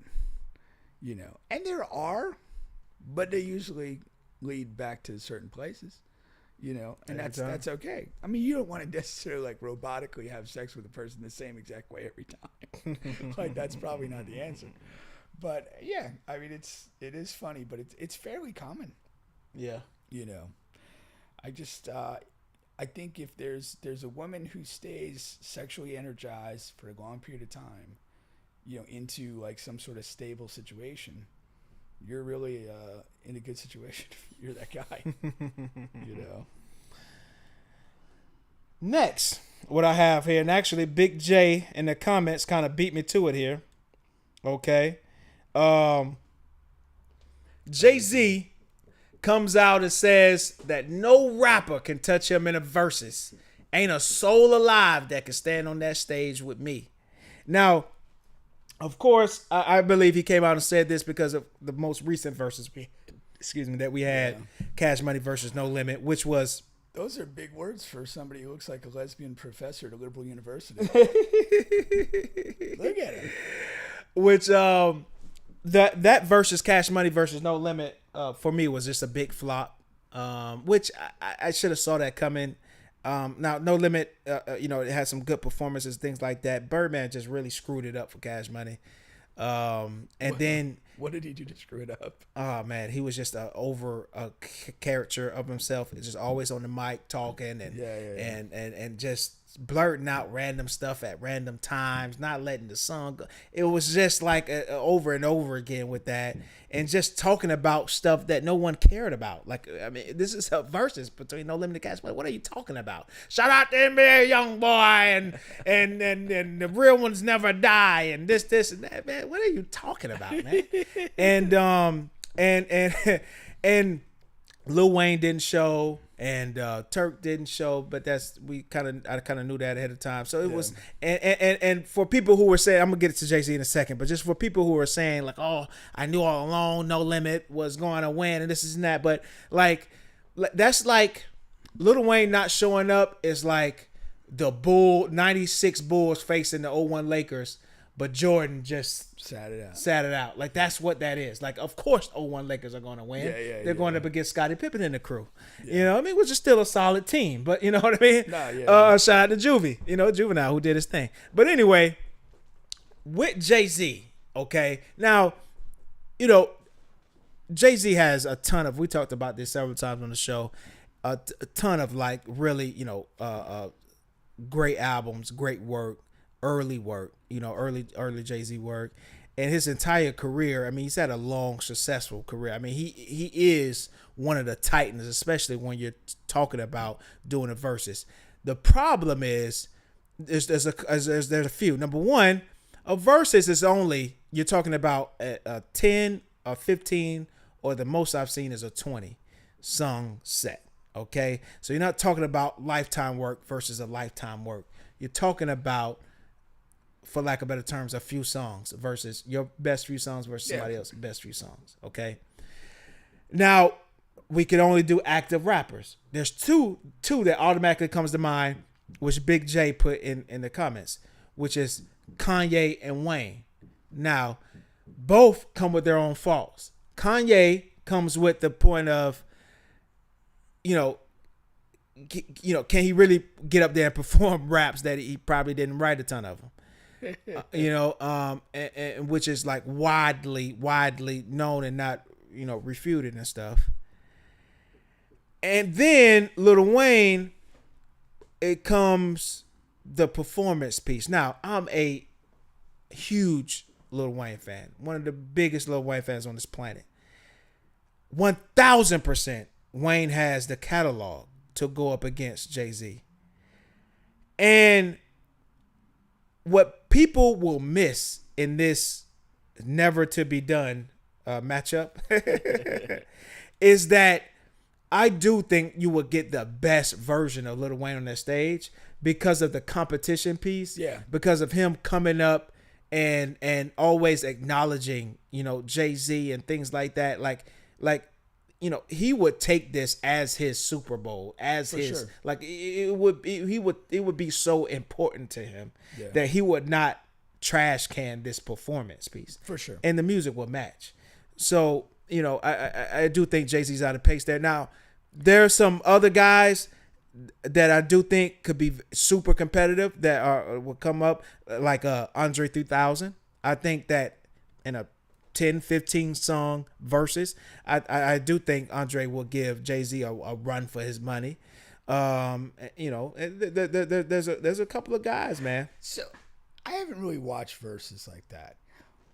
and there are, but they usually lead back to certain places, and that's okay. I mean, you don't want to necessarily like robotically have sex with a person the same exact way every time. Like that's probably not the answer. But yeah, I mean, it is funny, but it's fairly common. Yeah. I think if there's a woman who stays sexually energized for a long period of time, into like some sort of stable situation, you're really in a good situation. You're that guy. Next, what I have here, and actually Big J in the comments kind of beat me to it here. Okay. Jay-Z comes out and says that no rapper can touch him in a versus. Ain't a soul alive that can stand on that stage with me. Now, of course, I believe he came out and said this because of the most recent verses that we had, Cash Money versus No Limit, which was... Those are big words for somebody who looks like a lesbian professor at a liberal university. Look at it. Which, that versus Cash Money versus No Limit, for me was just a big flop, which I should have saw that coming. Now, No Limit, it had some good performances, things like that. Birdman just really screwed it up for Cash Money. Then... What did he do to screw it up? Oh, man, he was just a caricature of himself. He's just always on the mic talking and just blurting out random stuff at random times, not letting the song go. It was just like over and over again with that, and just talking about stuff that no one cared about. Like, I mean, this is a versus between No Limit and Cash Money. What are you talking about? Shout out to NBA young boy and the real ones never die and this and that. Man, what are you talking about, man? and Lil Wayne didn't show, and Turk didn't show, but I kind of knew that ahead of time. So it was, and for people who were saying, I'm gonna get to Jay-Z in a second, but just for people who were saying like, oh, I knew all along No Limit was going to win and this and that, but like that's like Lil Wayne not showing up is like the 96 Bulls facing the 01 Lakers. But Jordan just sat it out. Like, that's what that is. Like, of course, 01 Lakers are going to win. They're going up against Scottie Pippen and the crew. Yeah. Which is still a solid team. But you know what I mean? Shout out to Juvie. Juvenile, who did his thing. But anyway, with Jay-Z, okay? Now, Jay-Z has a ton of, we talked about this several times on the show, a ton of, like, really, great albums, great work. Early work, early Jay-Z work, and his entire career. I mean, he's had a long, successful career. I mean, he is one of the titans, especially when you're talking about doing a versus. The problem is there's a few. Number one, a versus is only, you're talking about a 10, a 15, or the most I've seen is a 20 song set. Okay, so you're not talking about lifetime work versus a lifetime work. You're talking about, for lack of better terms, a few songs versus your best few songs versus somebody else's best few songs. Okay. Now, we can only do active rappers. There's two that automatically comes to mind, which Big J put in the comments, which is Kanye and Wayne. Now, both come with their own faults. Kanye comes with the point of, you know, can he really get up there and perform raps that he probably didn't write a ton of them? You know, and which is like widely known and not, you know, refuted and stuff. And then Lil Wayne, it comes the performance piece. Now, I'm a huge Lil Wayne fan, one of the biggest Lil Wayne fans on this planet. 1000% Wayne has the catalog to go up against Jay-Z. And what people will miss in this never to be done matchup is that I do think you will get the best version of Lil Wayne on that stage because of the competition piece. Yeah. Because of him coming up and always acknowledging, you know, Jay-Z and things like that. Like, you know, he would take this as his Super Bowl, as For his sure. like it would be so important to him that he would not trash can this performance piece. For sure. And the music will match. So, you know, I do think Jay-Z's out of pace there. Now, there are some other guys that I do think could be super competitive that will come up, like Andre 3000. I think that in a 10-15 song versus, I do think Andre will give Jay-Z a run for his money. You know, there's a couple of guys, man. So I haven't really watched verses like that.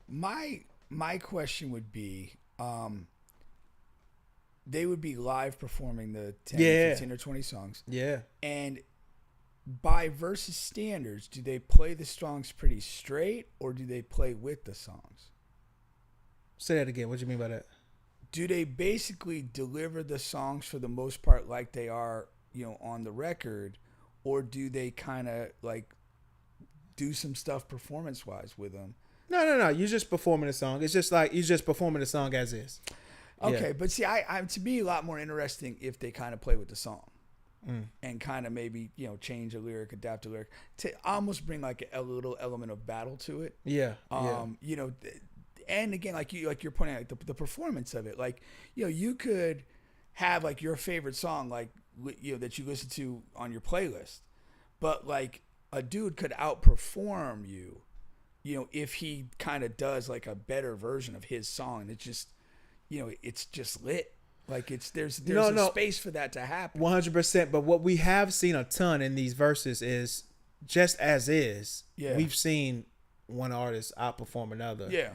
My question would be, they would be live performing the 10, 15, or 20 songs. Yeah. And by versus standards, do they play the songs pretty straight or do they play with the songs? Say that again. What do you mean by that? Do they basically deliver the songs for the most part like they are, you know, on the record, or do they kind of like do some stuff performance-wise with them? No. You're just performing a song. It's just like you're just performing the song as is. Okay, Yeah. but see, I to me a lot more interesting if they kind of play with the song and kind of maybe, you know, change a lyric, adapt a lyric to almost bring like a little element of battle to it. Yeah. You know, and again, like you're pointing out, the performance of it, like, you know, you could have like your favorite song, like, you know, that you listen to on your playlist, but like a dude could outperform you, you know, if he kind of does like a better version of his song. It's just, you know, it's just lit. Like there's a space for that to happen. 100%. But what we have seen a ton in these verses is just as is. Yeah. We've seen one artist outperform another. Yeah.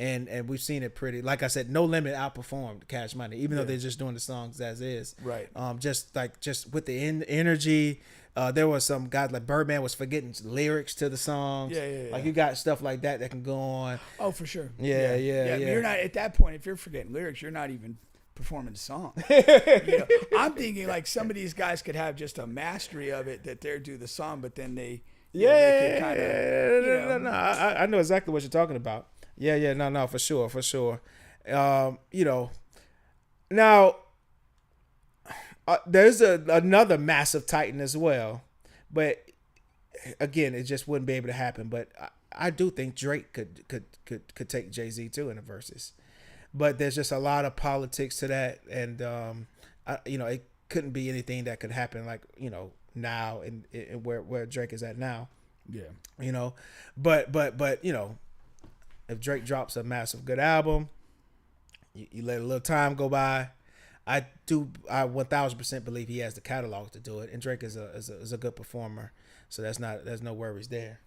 And we've seen it pretty. Like I said, No Limit outperformed Cash Money, even though Yeah. they're just doing the songs as is. Right. Just with the energy. There was some guys like Birdman was forgetting lyrics to the songs. Yeah. Like you got stuff like that can go on. Oh, for sure. Yeah. You're not at that point. If you're forgetting lyrics, you're not even performing the song. You know, I'm thinking like some of these guys could have just a mastery of it that they're do the song, but then they they could kinda, No. I know exactly what you're talking about. Yeah. No, for sure. You know, now there's another massive Titan as well, but again, it just wouldn't be able to happen. But I do think Drake could take Jay-Z too in the verses, but there's just a lot of politics to that, and you know, it couldn't be anything that could happen like, you know, now and where Drake is at now. Yeah. You know, but you know, if Drake drops a massive good album, you let a little time go by. I 1000% believe he has the catalog to do it, and Drake is a good performer, so there's no worries there.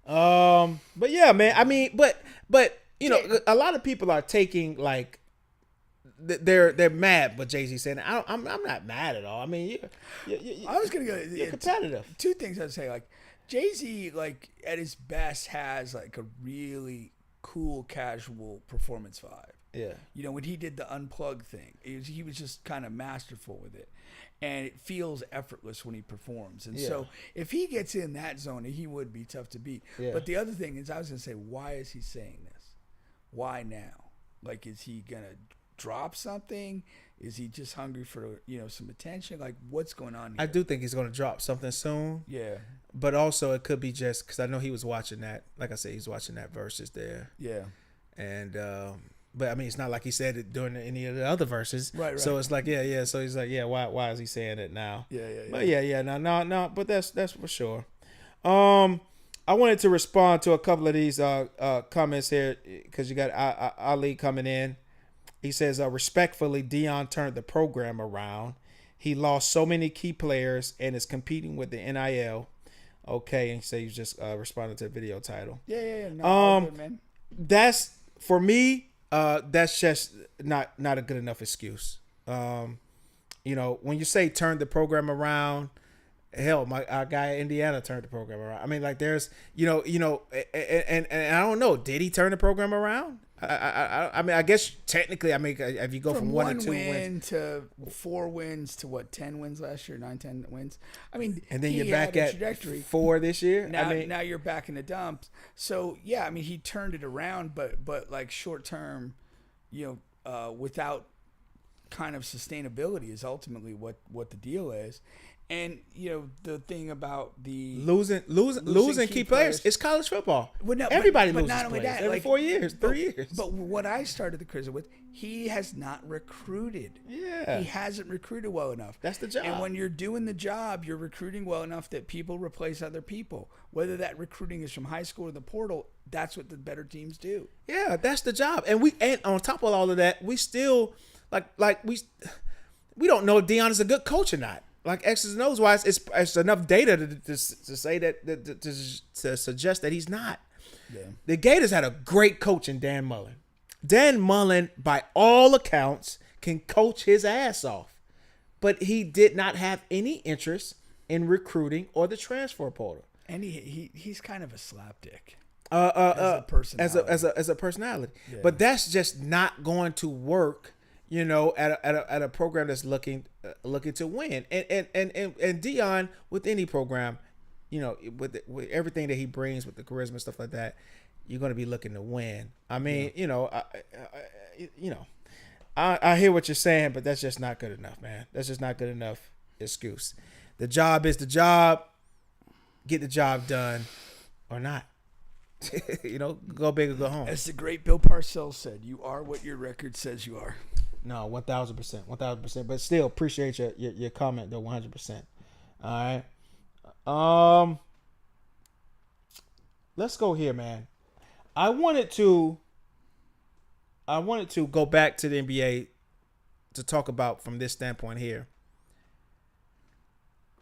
But yeah, man. I mean, but you know, a lot of people are taking like they're mad what Jay-Z said. I'm not mad at all. I mean, I was gonna go. you're competitive. Two things I'd say. Like Jay-Z, like at his best, has like a really cool, casual performance vibe. Yeah. You know, when he did the unplugged thing, he was just kind of masterful with it. And it feels effortless when he performs. And so if he gets in that zone, he would be tough to beat. Yeah. But the other thing is, I was going to say, why is he saying this? Why now? Like, is he going to drop something? Is he just hungry for, you know, some attention? Like, what's going on here? I do think he's going to drop something soon. Yeah. But also it could be just because I know he was watching that. Like I said, he's watching that versus there. Yeah. And But I mean, it's not like he said it during any of the other verses. Right. So it's like, yeah. So he's like, yeah, why is he saying it now? Yeah. But yeah. No. But that's for sure. I wanted to respond to a couple of these comments here because you got Ali coming in. He says, respectfully, Deion turned the program around. He lost so many key players and is competing with the NIL. Okay, and so he's just responding to the video title. Yeah. No, all good, man. That's for me. That's just not a good enough excuse. When you say turn the program around, hell, our guy in Indiana turned the program around. I mean, like there's, and I don't know, did he turn the program around? I mean, I guess technically, I mean, if you go from 1 to 2 wins to 4 wins to 10 wins last year, 9-10 wins. I mean, and then you're back at trajectory. 4 this year. Now you're back in the dumps. So yeah, I mean, he turned it around, but like short term, without kind of sustainability is ultimately what the deal is. And the thing about the losing key players, it's college football. Well, no, everybody but loses not only players that, every 4 years, 3 years. But what I started the criticism with, he has not recruited. Yeah, he hasn't recruited well enough. That's the job. And when you're doing the job, you're recruiting well enough that people replace other people. Whether that recruiting is from high school or the portal, that's what the better teams do. Yeah, that's the job. And on top of all of that, we still we don't know if Deion is a good coach or not. Like X's and O's wise, it's enough data to say that to suggest that he's not. Yeah. The Gators had a great coach in Dan Mullen. Dan Mullen, by all accounts, can coach his ass off, but he did not have any interest in recruiting or the transfer portal. And he's kind of a slapdick. As personality. a personality. Yeah. But that's just not going to work. At a program that's looking to win, and Deion with any program, with everything that he brings with the charisma and stuff like that, you're going to be looking to win. I mean, I hear what you're saying, but that's just not good enough, man. That's just not good enough excuse. The job is the job. Get the job done, or not. Go big or go home. As the great Bill Parcells said, "You are what your record says you are." No, 1,000%. But still, appreciate your comment though, 100%. All right. Let's go here, man. I wanted to go back to the NBA to talk about from this standpoint here.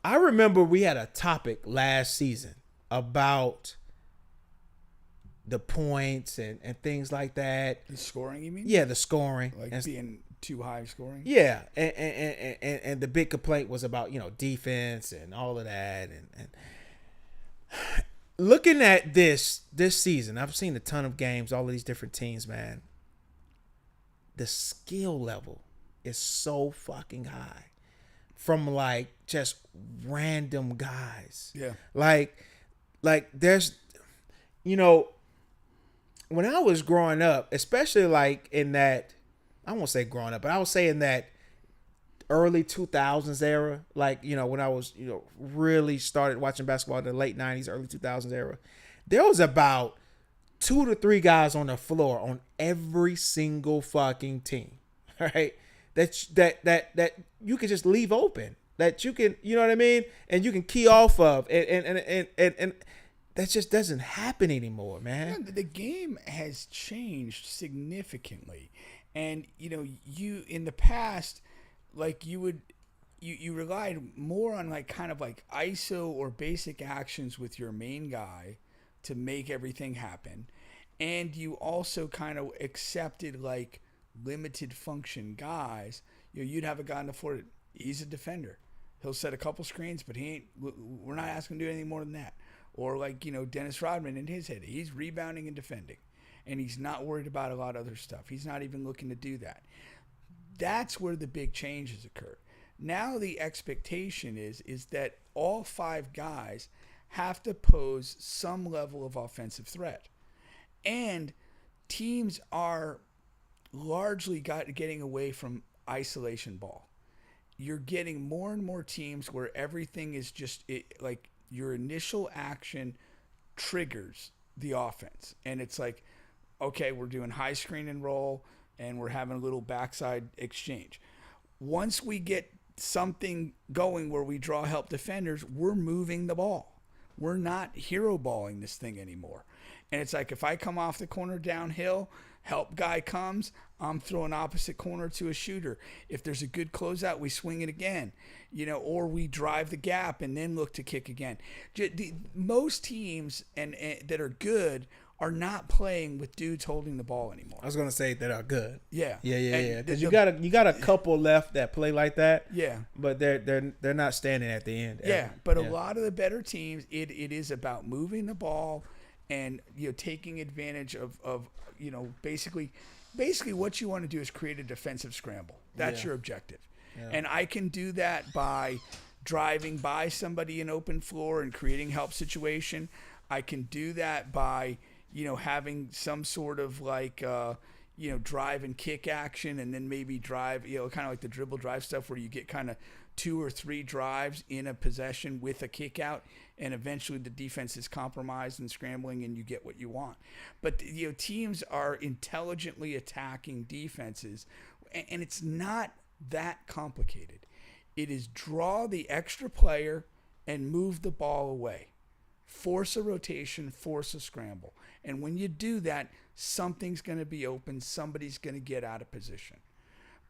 I remember we had a topic last season about the points and things like that. The scoring, you mean? Yeah, the scoring. Like being too high scoring? Yeah. And the big complaint was about, defense and all of that. And looking at this season, I've seen a ton of games, all of these different teams, man. The skill level is so fucking high from like just random guys. Yeah. Like there's, when I was growing up, especially like in that, I won't say growing up, but I would say in that early 2000s era, like, when I was, really started watching basketball in the late 90s, early 2000s era, there was about 2 to 3 guys on the floor on every single fucking team, right? That you can just leave open, that you can, you know what I mean? And you can key off of, and that just doesn't happen anymore, man. Yeah, the game has changed significantly. And, you in the past, like you relied more on like kind of like ISO or basic actions with your main guy to make everything happen. And you also kind of accepted like limited function guys. You'd have a guy on the floor, he's a defender. He'll set a couple screens, but we're not asking him to do anything more than that. Or like, Dennis Rodman in his head, he's rebounding and defending. And he's not worried about a lot of other stuff. He's not even looking to do that. That's where the big changes occur. Now the expectation is that all 5 guys have to pose some level of offensive threat. And teams are largely getting away from isolation ball. You're getting more and more teams where everything is just like your initial action triggers the offense. And it's like, okay, we're doing high screen and roll. and we're having a little backside exchange. Once we get something going where we draw help defenders, we're moving the ball. We're not hero balling this thing anymore. And it's like, if I come off the corner downhill, help guy comes, I'm throwing opposite corner to a shooter. If there's a good closeout, we swing it again, or we drive the gap and then look to kick again. Most teams and that are good are not playing with dudes holding the ball anymore. I was gonna say that are good. Yeah. Yeah. Because you got a couple left that play like that. Yeah. But they're not standing at the end. Yeah. But a lot of the better teams, it is about moving the ball and taking advantage of basically what you want to do is create a defensive scramble. That's your objective. Yeah. And I can do that by driving by somebody in open floor and creating help situation. I can do that by having some sort of drive and kick action, and then maybe drive, kind of like the dribble drive stuff where you get kind of 2 or 3 drives in a possession with a kick out, and eventually the defense is compromised and scrambling and you get what you want. But teams are intelligently attacking defenses, and it's not that complicated. It is draw the extra player and move the ball away. Force a rotation, force a scramble. And when you do that, something's going to be open. Somebody's going to get out of position.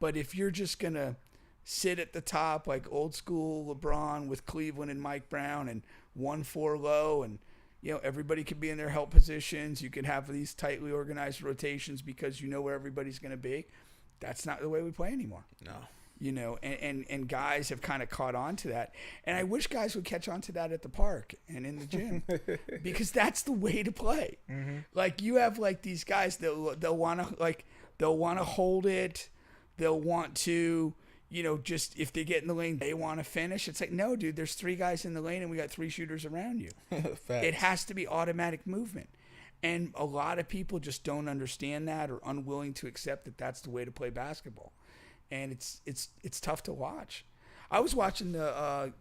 But if you're just going to sit at the top like old school LeBron with Cleveland and Mike Brown and 1-4 low, and everybody could be in their help positions, you could have these tightly organized rotations because you know where everybody's going to be. That's not the way we play anymore. No. And guys have kind of caught on to that. And I wish guys would catch on to that at the park and in the gym because that's the way to play. Mm-hmm. Like you have like these guys that they'll want to hold it. They'll want to, just if they get in the lane, they want to finish. It's like, no, dude, there's 3 guys in the lane and we got 3 shooters around you. It has to be automatic movement. And a lot of people just don't understand that or unwilling to accept that that's the way to play basketball. And it's tough to watch. I was watching the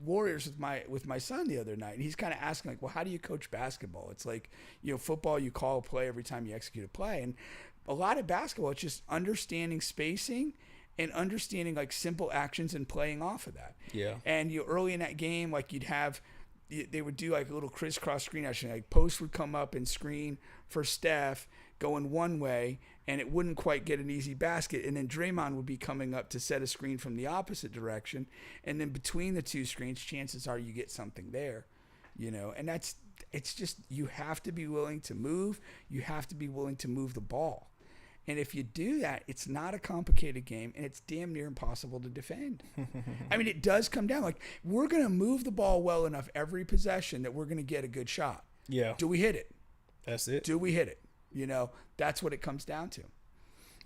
Warriors with my son the other night, and he's kind of asking like, well, how do you coach basketball? It's like, football, you call a play every time you execute a play. And a lot of basketball, it's just understanding spacing and understanding like simple actions and playing off of that. Yeah. And early in that game, like they would do like a little crisscross screen action. Like post would come up and screen for Steph going one way, and it wouldn't quite get an easy basket. And then Draymond would be coming up to set a screen from the opposite direction. And then between the 2 screens, chances are you get something there, and it's just, you have to be willing to move. You have to be willing to move the ball. And if you do that, it's not a complicated game, and it's damn near impossible to defend. I mean, it does come down. Like, we're going to move the ball well enough every possession that we're going to get a good shot. Yeah. Do we hit it? That's it. Do we hit it? That's what it comes down to.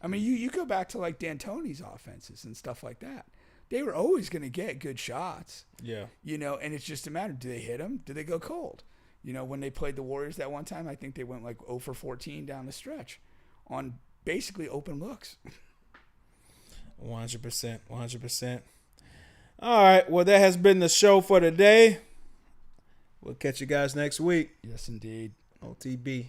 I mean, you go back to like D'Antoni's offenses and stuff like that. They were always going to get good shots. Yeah. And it's just a matter, do they hit them? Do they go cold? When they played the Warriors that one time, I think they went like 0 for 14 down the stretch on basically open looks. 100%. All right. Well, that has been the show for today. We'll catch you guys next week. Yes, indeed. OTB.